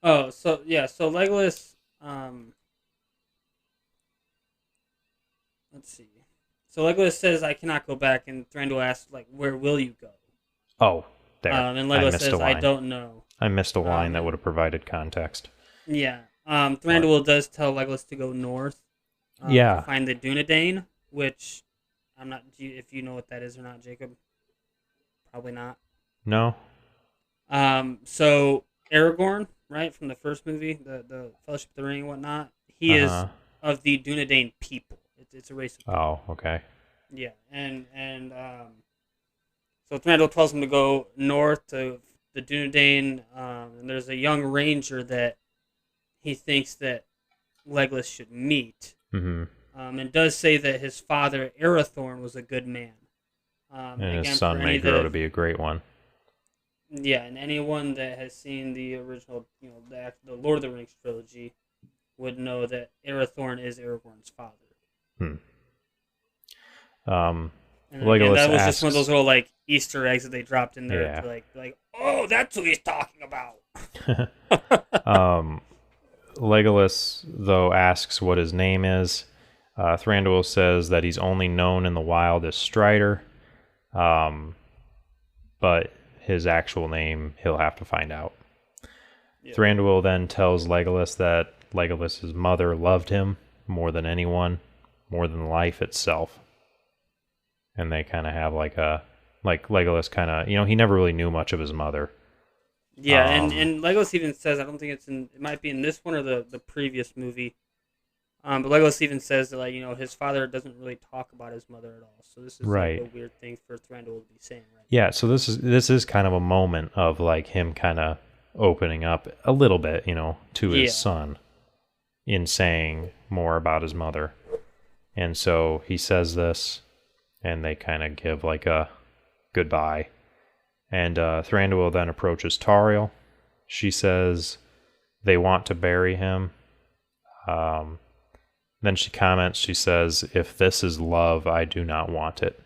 B: Oh, so Legolas, let's see. So Legolas says, I cannot go back, and Thranduil asks, like, where will you go?
A: Oh, there.
B: And Legolas says, I don't know.
A: I missed a line that would have provided context.
B: Yeah. Thranduil does tell Legolas to go north. To find the Dunedain, which I'm not, if you know what that is or not, Jacob. Probably not.
A: No.
B: So Aragorn, right, from the first movie, the Fellowship of the Ring and whatnot, he is of the Dunedain people. It's a race of people.
A: Oh, okay.
B: Yeah, and so Thranduil tells him to go north to the Dunedain, and there's a young ranger that he thinks that Legolas should meet.
A: Mm-hmm.
B: And does say that his father, Arathorn, was a good man.
A: And his son may grow to be a great one.
B: Yeah, and anyone that has seen the original, the Lord of the Rings trilogy would know that Arathorn is Aragorn's father.
A: And
B: Legolas that was just one of those little like Easter eggs that they dropped in there to like, oh, that's who he's talking about.
A: Legolas, though, asks what his name is. Thranduil says that he's only known in the wild as Strider, but his actual name he'll have to find out. Yeah. Thranduil then tells Legolas that Legolas's mother loved him more than anyone, more than life itself. And they kind of have like Legolas kind of, he never really knew much of his mother.
B: Yeah, and Legolas even says, I don't think it might be in this one or the previous movie, but Legolas even says that, like, his father doesn't really talk about his mother at all. So this is like a weird thing for Thranduil to be saying, right?
A: Yeah, so this is kind of a moment of like him kind of opening up a little bit, to his son in saying more about his mother. And so he says this, and they kind of give like a goodbye. And Thranduil then approaches Tauriel. She says they want to bury him. Then she comments, she says, if this is love, I do not want it.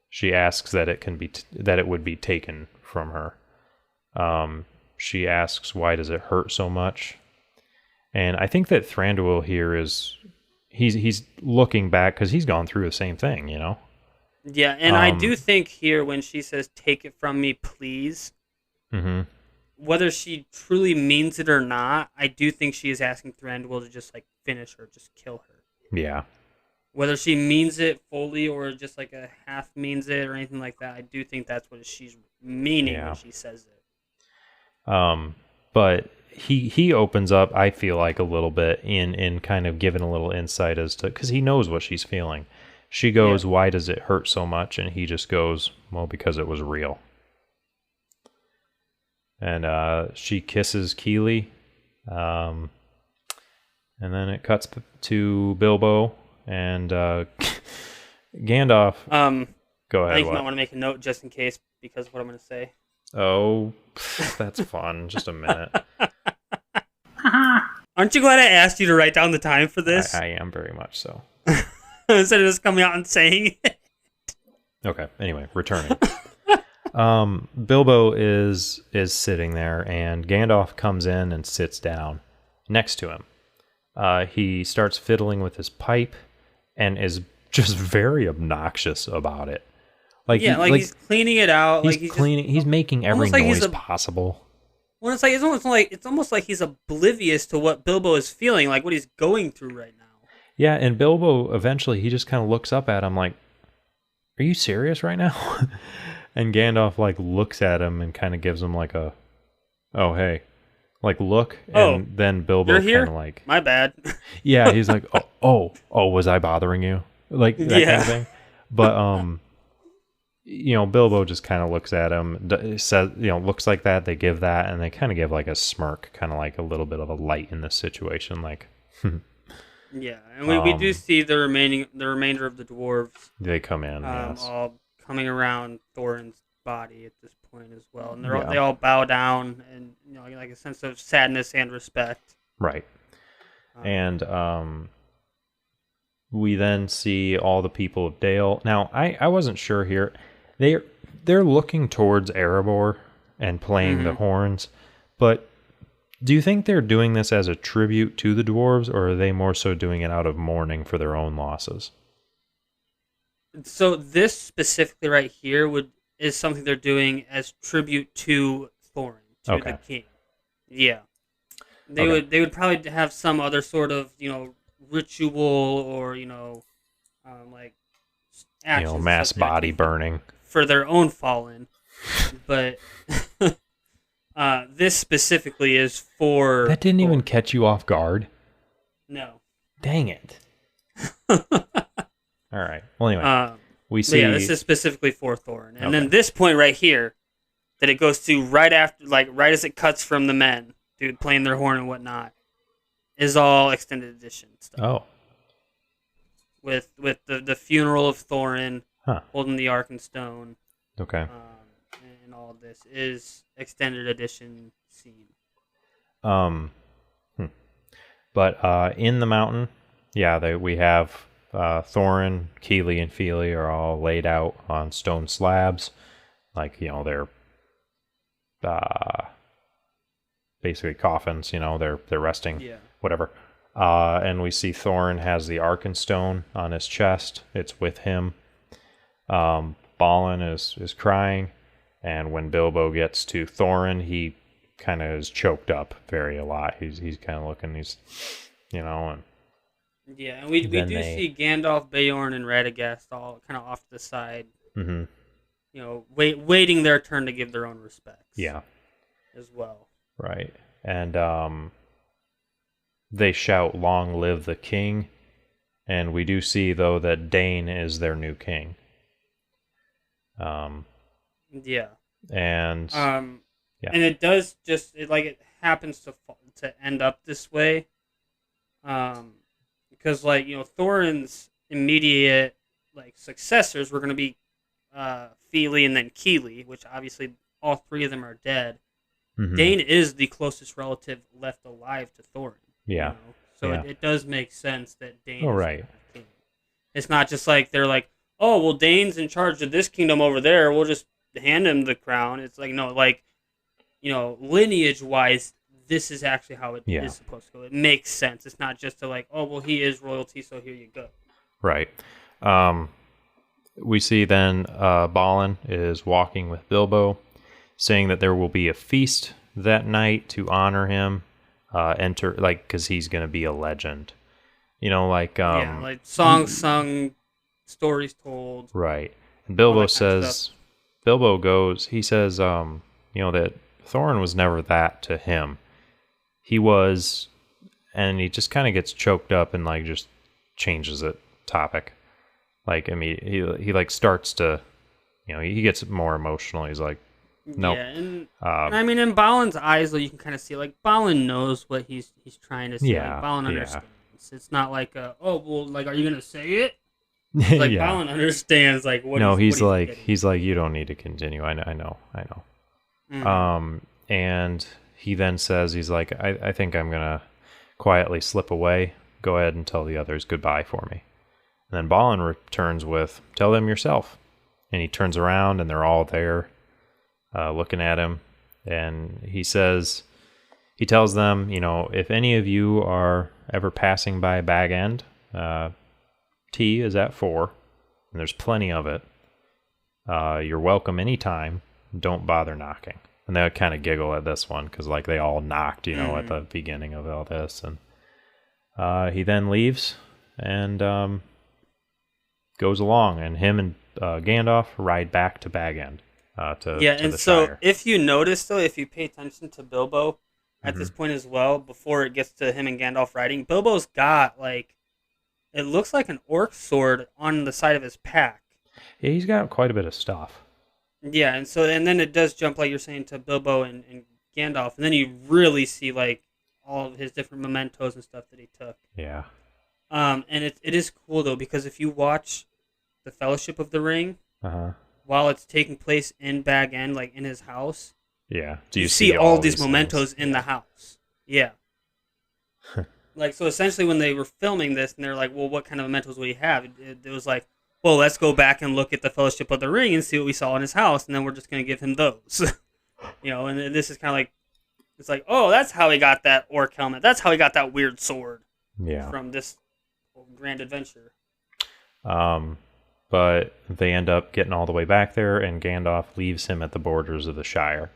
A: She asks that it would be taken from her. She asks, why does it hurt so much? And I think that Thranduil here he's looking back because he's gone through the same thing,
B: Yeah, and I do think here when she says, take it from me, please, whether she truly means it or not, I do think she is asking Thranduil to just like finish her, just kill her.
A: Yeah.
B: Whether she means it fully or just like a half means it or anything like that, I do think that's what she's meaning when she says it.
A: But he opens up, I feel like, a little bit in kind of giving a little insight as to, because he knows what she's feeling. She goes, why does it hurt so much? And he just goes, well, because it was real. And she kisses Keely. And then it cuts to Bilbo and Gandalf. Go ahead.
B: I think you might want to make a note just in case because of what I'm going to say.
A: Oh, that's fun. Just a minute.
B: Aren't you glad I asked you to write down the time for this?
A: I am very much so.
B: Instead of just coming out and saying it.
A: Okay. Anyway, returning. Bilbo is sitting there, and Gandalf comes in and sits down next to him. He starts fiddling with his pipe and is just very obnoxious about it.
B: He's cleaning it out.
A: He's cleaning. He's making every noise possible.
B: Well, it's almost like he's oblivious to what Bilbo is feeling, like what he's going through right now.
A: Yeah, and Bilbo eventually he just kind of looks up at him like, "Are you serious right now?" And Gandalf like looks at him and kind of gives him like a, "Oh hey," like look, and then Bilbo kind of like,
B: "My bad."
A: Yeah, he's like, "Oh, was I bothering you?" Like that kind of thing. But Bilbo just kind of looks at him, says, looks like that. They give that, and they kind of give like a smirk, kind of like a little bit of a light in this situation, like.
B: Yeah, and we do see the remainder of the dwarves.
A: They come in,
B: all coming around Thorin's body at this point as well, and they all bow down, and like a sense of sadness and respect.
A: Right, and we then see all the people of Dale. Now, I wasn't sure here. They're looking towards Erebor and playing the horns, but do you think they're doing this as a tribute to the dwarves, or are they more so doing it out of mourning for their own losses?
B: So this specifically right here is something they're doing as tribute to Thorin, to the king. Yeah. They would probably have some other sort of, ritual or, like actions
A: mass body burning
B: for their own fallen. But this specifically is for...
A: That didn't even catch you off guard?
B: No.
A: Dang it. All right. Well, anyway, we see...
B: Yeah, this is specifically for Thorin. And then this point right here, that it goes to right after, like, right as it cuts from the men, dude, playing their horn and whatnot, is all extended edition stuff.
A: Oh.
B: With the funeral of Thorin, holding the Arkenstone.
A: Okay.
B: And all of this is extended edition scene.
A: But in the mountain, we have Thorin, Keely, and Feely are all laid out on stone slabs, like they're basically coffins. They're resting, whatever. And we see Thorin has the Arkenstone on his chest. It's with him. Balin is crying, and when Bilbo gets to Thorin, he kind of is choked up a lot. He's kind of looking, and
B: yeah, and we do see Gandalf, Beorn, and Radagast all kind of off to the side, waiting their turn to give their own respects.
A: Yeah,
B: as well.
A: Right, and they shout, "Long live the king!" And we do see though that Dane is their new king.
B: Yeah.
A: And
B: and it does it happens to end up this way, because Thorin's immediate successors were going to be Feely and then Keely, which obviously all three of them are dead. Mm-hmm. Dane is the closest relative left alive to Thorin.
A: Yeah.
B: So it does make sense that Dane.
A: Oh, right.
B: King. It's not just like they're like, oh well, Dane's in charge of this kingdom over there. We'll just hand him the crown. It's like no, lineage wise, this is actually how it is supposed to go. It makes sense. It's not just he is royalty, so here you go.
A: Right. We see then Balin is walking with Bilbo, saying that there will be a feast that night to honor him. Because he's going to be a legend.
B: Songs sung, stories told.
A: Right. And Bilbo says, he says, that Thorin was never that to him. He was, and he just kind of gets choked up and just changes the topic. He starts to, he gets more emotional. He's like, nope.
B: Yeah, and I mean, in Balin's eyes, though, you can kind of see, Balin knows what he's trying to say.
A: Yeah,
B: Balin understands. It's not are you going to say it? Balin understands, what
A: no,
B: he's
A: like, you don't need to continue. I know. Mm-hmm. And he then says, he's like, I think I'm going to quietly slip away. Go ahead and tell the others goodbye for me. And then Balin returns with, tell them yourself. And he turns around, and they're all there. Looking at him, and he tells them, if any of you are ever passing by Bag End, tea is at 4, and there's plenty of it. You're welcome anytime. Don't bother knocking. And they kind of giggle at this one because they all knocked, at the beginning of all this. And he then leaves and goes along, and him and Gandalf ride back to Bag End. To
B: so if you notice, though, if you pay attention to Bilbo at this point as well, before it gets to him and Gandalf riding, Bilbo's got, it looks like an orc sword on the side of his pack.
A: Yeah, he's got quite a bit of stuff.
B: Yeah, and then it does jump, like you're saying, to Bilbo and Gandalf, and then you really see, all of his different mementos and stuff that he took.
A: Yeah.
B: And it is cool, though, because if you watch The Fellowship of the Ring... while it's taking place in Bag End, in his house.
A: Yeah.
B: Do you see all these mementos in the house? Yeah. like, so essentially when they were filming this and they're like, well, what kind of mementos would he have? It was like, well, let's go back and look at the Fellowship of the Ring and see what we saw in his house, and then we're just going to give him those. And this is kind of like, it's like, oh, that's how he got that orc helmet. That's how he got that weird sword.
A: Yeah.
B: From this grand adventure.
A: But they end up getting all the way back there, and Gandalf leaves him at the borders of the Shire.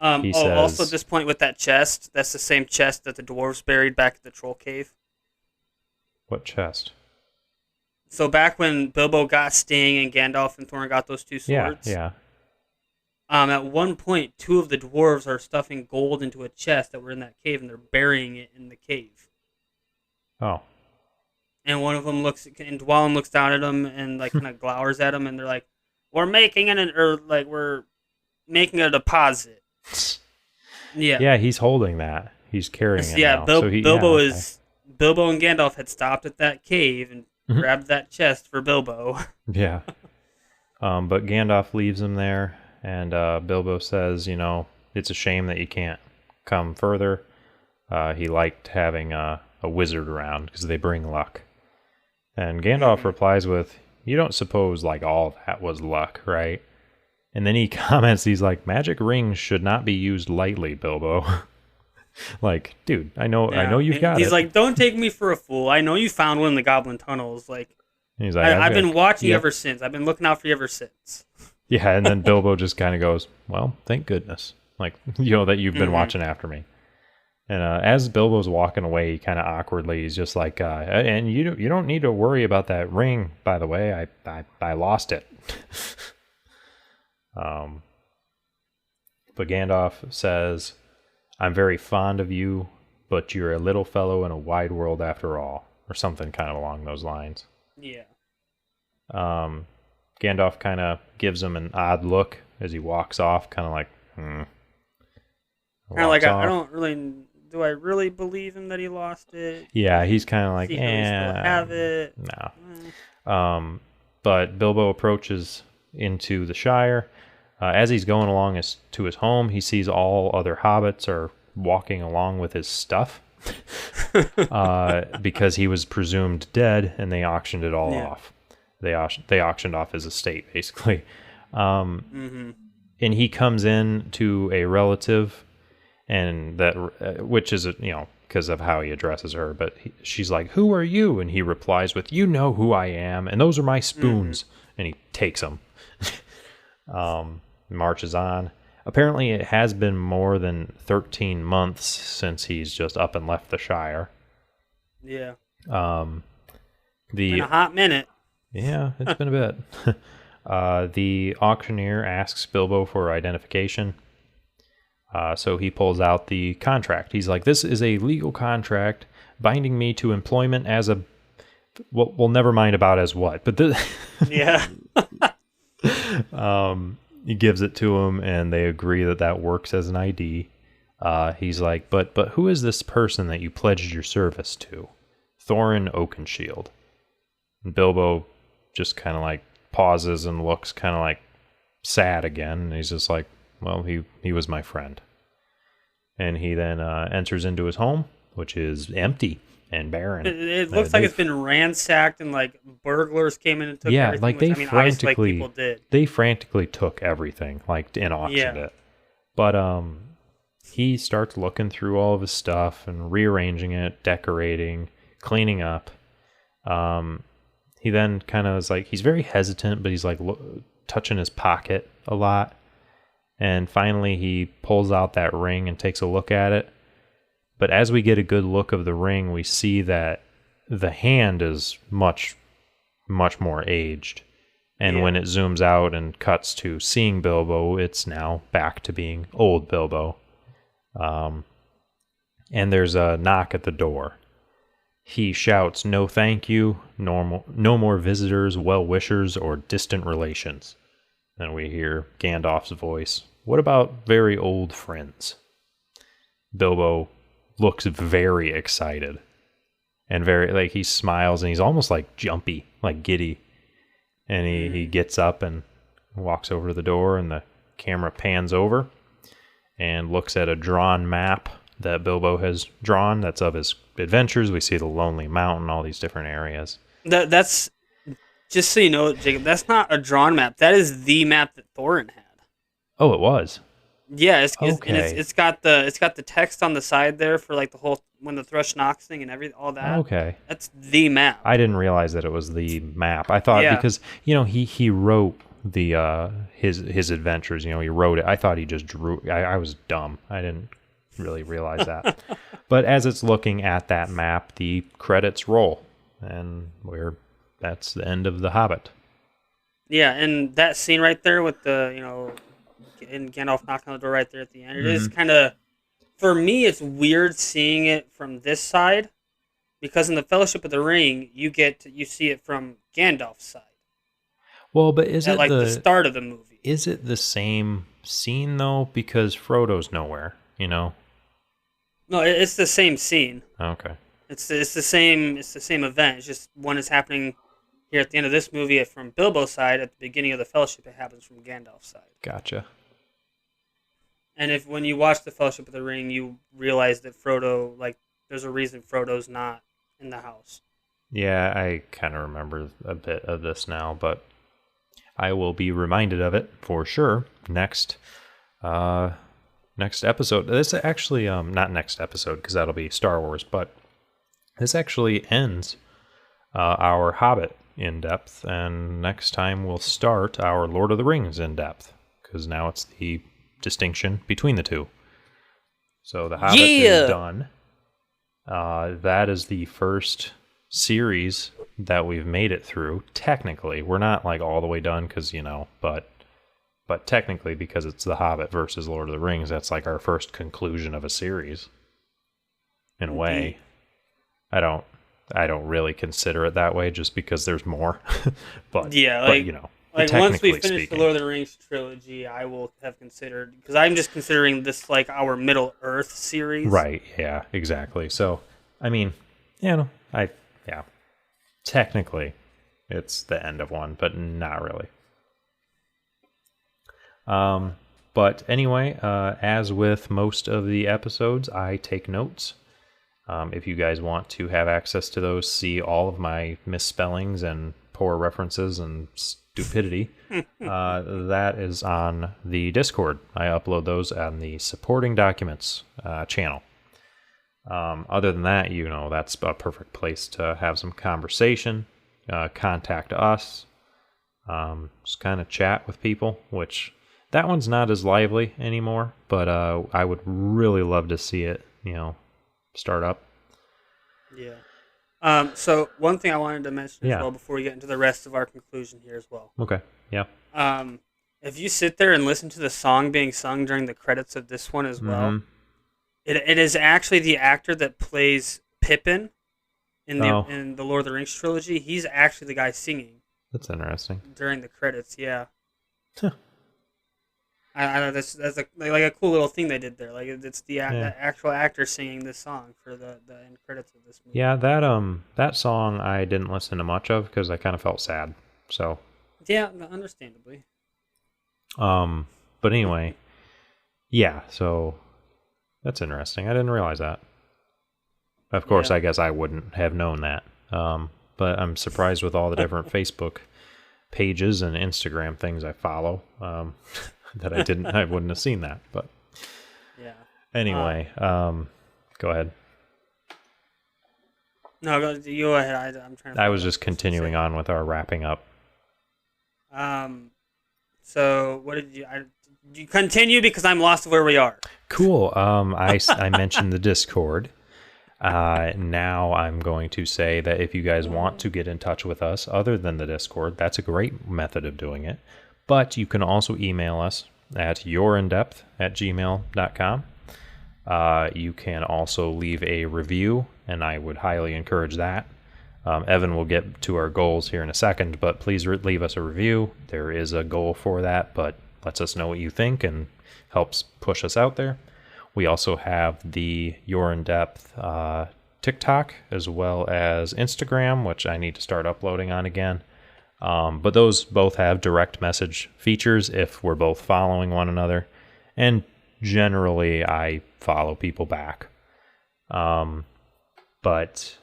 B: He says, also at this point with that chest, that's the same chest that the dwarves buried back at the troll cave.
A: What chest?
B: So back when Bilbo got Sting and Gandalf and Thorin got those two swords.
A: Yeah.
B: At one point, two of the dwarves are stuffing gold into a chest that were in that cave, and they're burying it in the cave.
A: Oh.
B: And one of them and Dwalin looks down at him and like kind of glowers at him, and they're like, we're making a deposit. Yeah.
A: Yeah, he's holding that. He's carrying it.
B: Yeah,
A: now.
B: Bilbo and Gandalf had stopped at that cave and grabbed that chest for Bilbo.
A: Yeah. But Gandalf leaves him there, and Bilbo says, it's a shame that you can't come further. He liked having a wizard around because they bring luck. And Gandalf replies with, you don't suppose like all that was luck, right? And then he comments, he's like, magic rings should not be used lightly, Bilbo. Like, dude, I know you've got it.
B: He's like, don't take me for a fool. I know you found one in the Goblin Tunnels. Like,
A: he's like,
B: I've been watching you ever since. I've been looking out for you ever since.
A: Yeah, and then Bilbo just kind of goes, well, thank goodness. Like, that you've been watching after me. And as Bilbo's walking away, he kind of awkwardly, he's just like, and you don't need to worry about that ring, by the way. I lost it. But Gandalf says, I'm very fond of you, but you're a little fellow in a wide world after all, or something kind of along those lines.
B: Yeah.
A: Gandalf kind of gives him an odd look as he walks off, kind of like,
B: Kind of like, I don't really... Do I really believe him that he lost it?
A: Yeah, he's kind of like,
B: still have it?
A: No. But Bilbo approaches into the Shire. As he's going along to his home, he sees all other hobbits are walking along with his stuff because he was presumed dead, and they auctioned it all off. They auctioned off his estate, basically. And he comes in to a relative, and that which is because of how he addresses her, but she's like, who are you? And he replies with, you know who I am, and those are my spoons. And he takes them. Marches on. Apparently it has been more than 13 months since he's just up and left the Shire.
B: Yeah. Been a hot minute.
A: Yeah, it's been a bit. The auctioneer asks Bilbo for identification. So he pulls out the contract. He's like, this is a legal contract binding me to employment as a... Well, never mind about as what, but
B: yeah.
A: He gives it to him, and they agree that works as an ID. He's like, but who is this person that you pledged your service to? Thorin Oakenshield. And Bilbo just kind of like pauses and looks kind of like sad again, and he's just like, well, he was my friend. And he then enters into his home, which is empty and barren.
B: It looks like it's been ransacked, and like burglars came in and took everything.
A: Like they frantically took everything, like, and auctioned it. But he starts looking through all of his stuff and rearranging it, decorating, cleaning up. He then kind of is like, he's very hesitant, but he's like touching his pocket a lot. And finally, he pulls out that ring and takes a look at it. But as we get a good look of the ring, we see that the hand is much, much more aged. And when it zooms out and cuts to seeing Bilbo, it's now back to being old Bilbo. And there's a knock at the door. He shouts, no thank you, no more visitors, well-wishers, or distant relations. Then we hear Gandalf's voice. What about very old friends? Bilbo looks very excited. And very, like, he smiles, and he's almost like jumpy, like giddy. And he gets up and walks over to the door, and the camera pans over and looks at a drawn map that Bilbo has drawn. That's of his adventures. We see the Lonely Mountain, all these different areas.
B: That's just so you know, Jacob. That's not a drawn map. That is the map that Thorin had.
A: Oh, it was.
B: Yeah,
A: Okay.
B: and it's got the text on the side there for like the whole when the thrush knocks thing and all that.
A: Okay.
B: That's the map.
A: I didn't realize that it was the map. I thought because he wrote the his adventures. He wrote it. I thought he just drew. I was dumb. I didn't really realize that. But as it's looking at that map, the credits roll, and that's the end of The Hobbit.
B: Yeah, and that scene right there with the and Gandalf knocking on the door right there at the end. It is kind of, for me, it's weird seeing it from this side, because in the Fellowship of the Ring, you see it from Gandalf's side.
A: Well, but is it
B: the start of the movie?
A: Is it the same scene though? Because Frodo's nowhere, No,
B: it's the same scene.
A: Okay.
B: It's the same event. It's just one is happening here at the end of this movie from Bilbo's side. At the beginning of the Fellowship, it happens from Gandalf's side.
A: Gotcha.
B: And when you watch the Fellowship of the Ring, you realize that Frodo, there's a reason Frodo's not in the house. Yeah,
A: I kind of remember a bit of this now, but I will be reminded of it for sure next episode. This actually, not next episode because that'll be Star Wars, but this actually ends our Hobbit in-depth, and next time we'll start our Lord of the Rings in-depth, because now it's the distinction between the two. So the Hobbit is done. That is the first series that we've made it through. Technically, we're not all the way done because but technically, because it's The Hobbit versus Lord of the Rings, that's our first conclusion of a series. In a way, I don't really consider it that way just because there's more. but
B: once we finish the Lord of the Rings trilogy, I will have considered, because I'm just considering this our Middle Earth series.
A: Right, yeah, exactly. So, technically, it's the end of one, but not really. But anyway, as with most of the episodes, I take notes. If you guys want to have access to those, see all of my misspellings and poor references and stupidity, that is on the Discord. I upload those on the supporting documents channel. Other than that, that's a perfect place to have some conversation, contact us, just kind of chat with people, which that one's not as lively anymore, but I would really love to see it, start up.
B: Yeah. So one thing I wanted to mention as well before we get into the rest of our conclusion here as well.
A: Okay. Yeah.
B: If you sit there and listen to the song being sung during the credits of this one as well, it is actually the actor that plays Pippin in the Lord of the Rings trilogy. He's actually the guy singing.
A: That's interesting.
B: During the credits, yeah. Huh. I know that's a cool little thing they did there. It's the actual actor singing this song for the end credits of this movie.
A: Yeah, that song I didn't listen to much of because I kind of felt sad. So
B: yeah, understandably.
A: But anyway, yeah. So that's interesting. I didn't realize that. Of course, I guess I wouldn't have known that. But I'm surprised with all the different Facebook pages and Instagram things I follow. That I wouldn't have seen that, but
B: yeah.
A: Anyway, go ahead.
B: No, you go ahead. I'm trying to.
A: I was just continuing on with our wrapping up.
B: So what did you continue because I'm lost of where we are?
A: Cool. I mentioned the Discord. Now I'm going to say that if you guys want to get in touch with us other than the Discord, that's a great method of doing it. But you can also email us at yourindept@gmail.com. You can also leave a review, and I would highly encourage that. Evan will get to our goals here in a second, but please leave us a review. There is a goal for that, but lets us know what you think and helps push us out there. We also have the You're in Depth TikTok as well as Instagram, which I need to start uploading on again. But those both have direct message features if we're both following one another. And generally I follow people back. But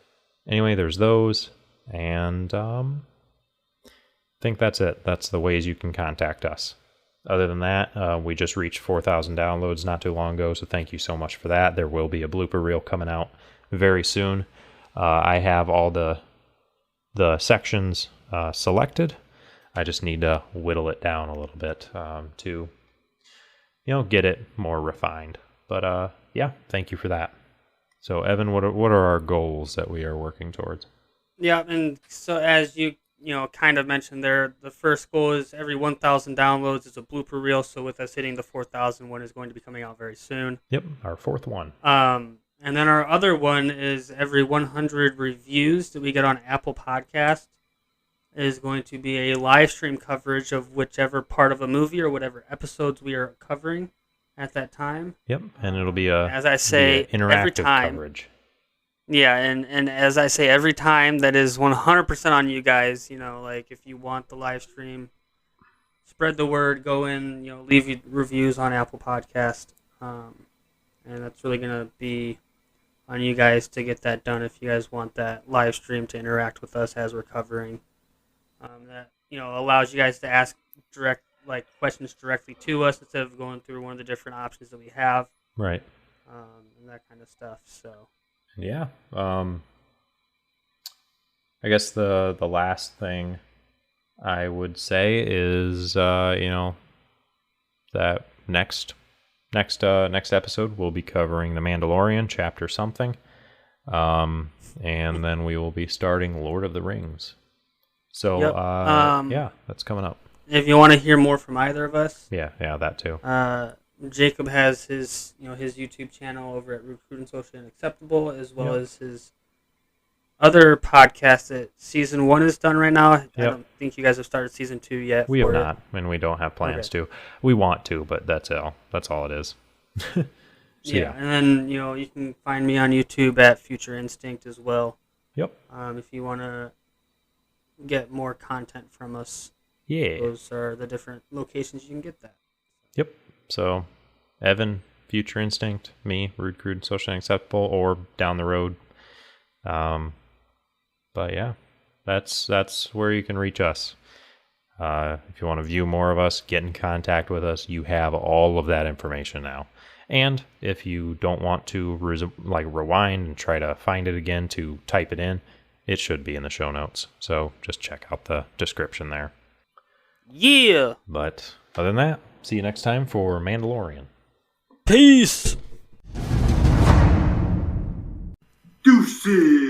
A: anyway, there's those, and I think that's it. That's the ways you can contact us. Other than that, we just reached 4,000 downloads not too long ago, so thank you so much for that. There will be a blooper reel coming out very soon. I have all the sections selected. I just need to whittle it down a little bit to, get it more refined. But yeah, thank you for that. So Evan, what are our goals that we are working towards?
B: Yeah, and so as you kind of mentioned there, the first goal is every 1,000 downloads is a blooper reel. So with us hitting the 4,000 one is going to be coming out very soon.
A: Yep, our fourth one.
B: And then our other one is every 100 reviews that we get on Apple Podcast is going to be a live stream coverage of whichever part of a movie or whatever episodes we are covering at that time.
A: Yep, and it'll be
B: as I say,
A: interactive
B: every time,
A: coverage.
B: Yeah, and as I say, every time that is 100% on you guys. Like if you want the live stream, spread the word, go in, leave reviews on Apple Podcast, and that's really gonna be on you guys to get that done if you guys want that live stream to interact with us as we're covering. That allows you guys to ask questions directly to us instead of going through one of the different options that we have.
A: Right.
B: And that kind of stuff. So.
A: Yeah. I guess the last thing I would say is that next episode we'll be covering The Mandalorian chapter something, and then we will be starting Lord of the Rings. So
B: yep.
A: Yeah, that's coming up.
B: If you want to hear more from either of us,
A: yeah, that too.
B: Jacob has his YouTube channel over at Recruit and Socially Unacceptable, as well as his other podcast that season 1 is done right now. I don't think you guys have started season 2 yet.
A: We have not, and we don't have plans to. We want to, but that's all it is. So,
B: yeah, and then you can find me on YouTube at Future Instinct as well.
A: Yep.
B: If you want to get more content from us,
A: those
B: are the different locations you can get that.
A: Yep. So, Evan, Future Instinct, me, Rude, Crude, Socially Unacceptable, or down the road. But yeah, that's where you can reach us. If you want to view more of us, get in contact with us, you have all of that information now. And if you don't want to rewind and try to find it again to type it in, it should be in the show notes. So just check out the description there.
B: Yeah.
A: But other than that, see you next time for Mandalorian.
B: Peace.
C: Deuces.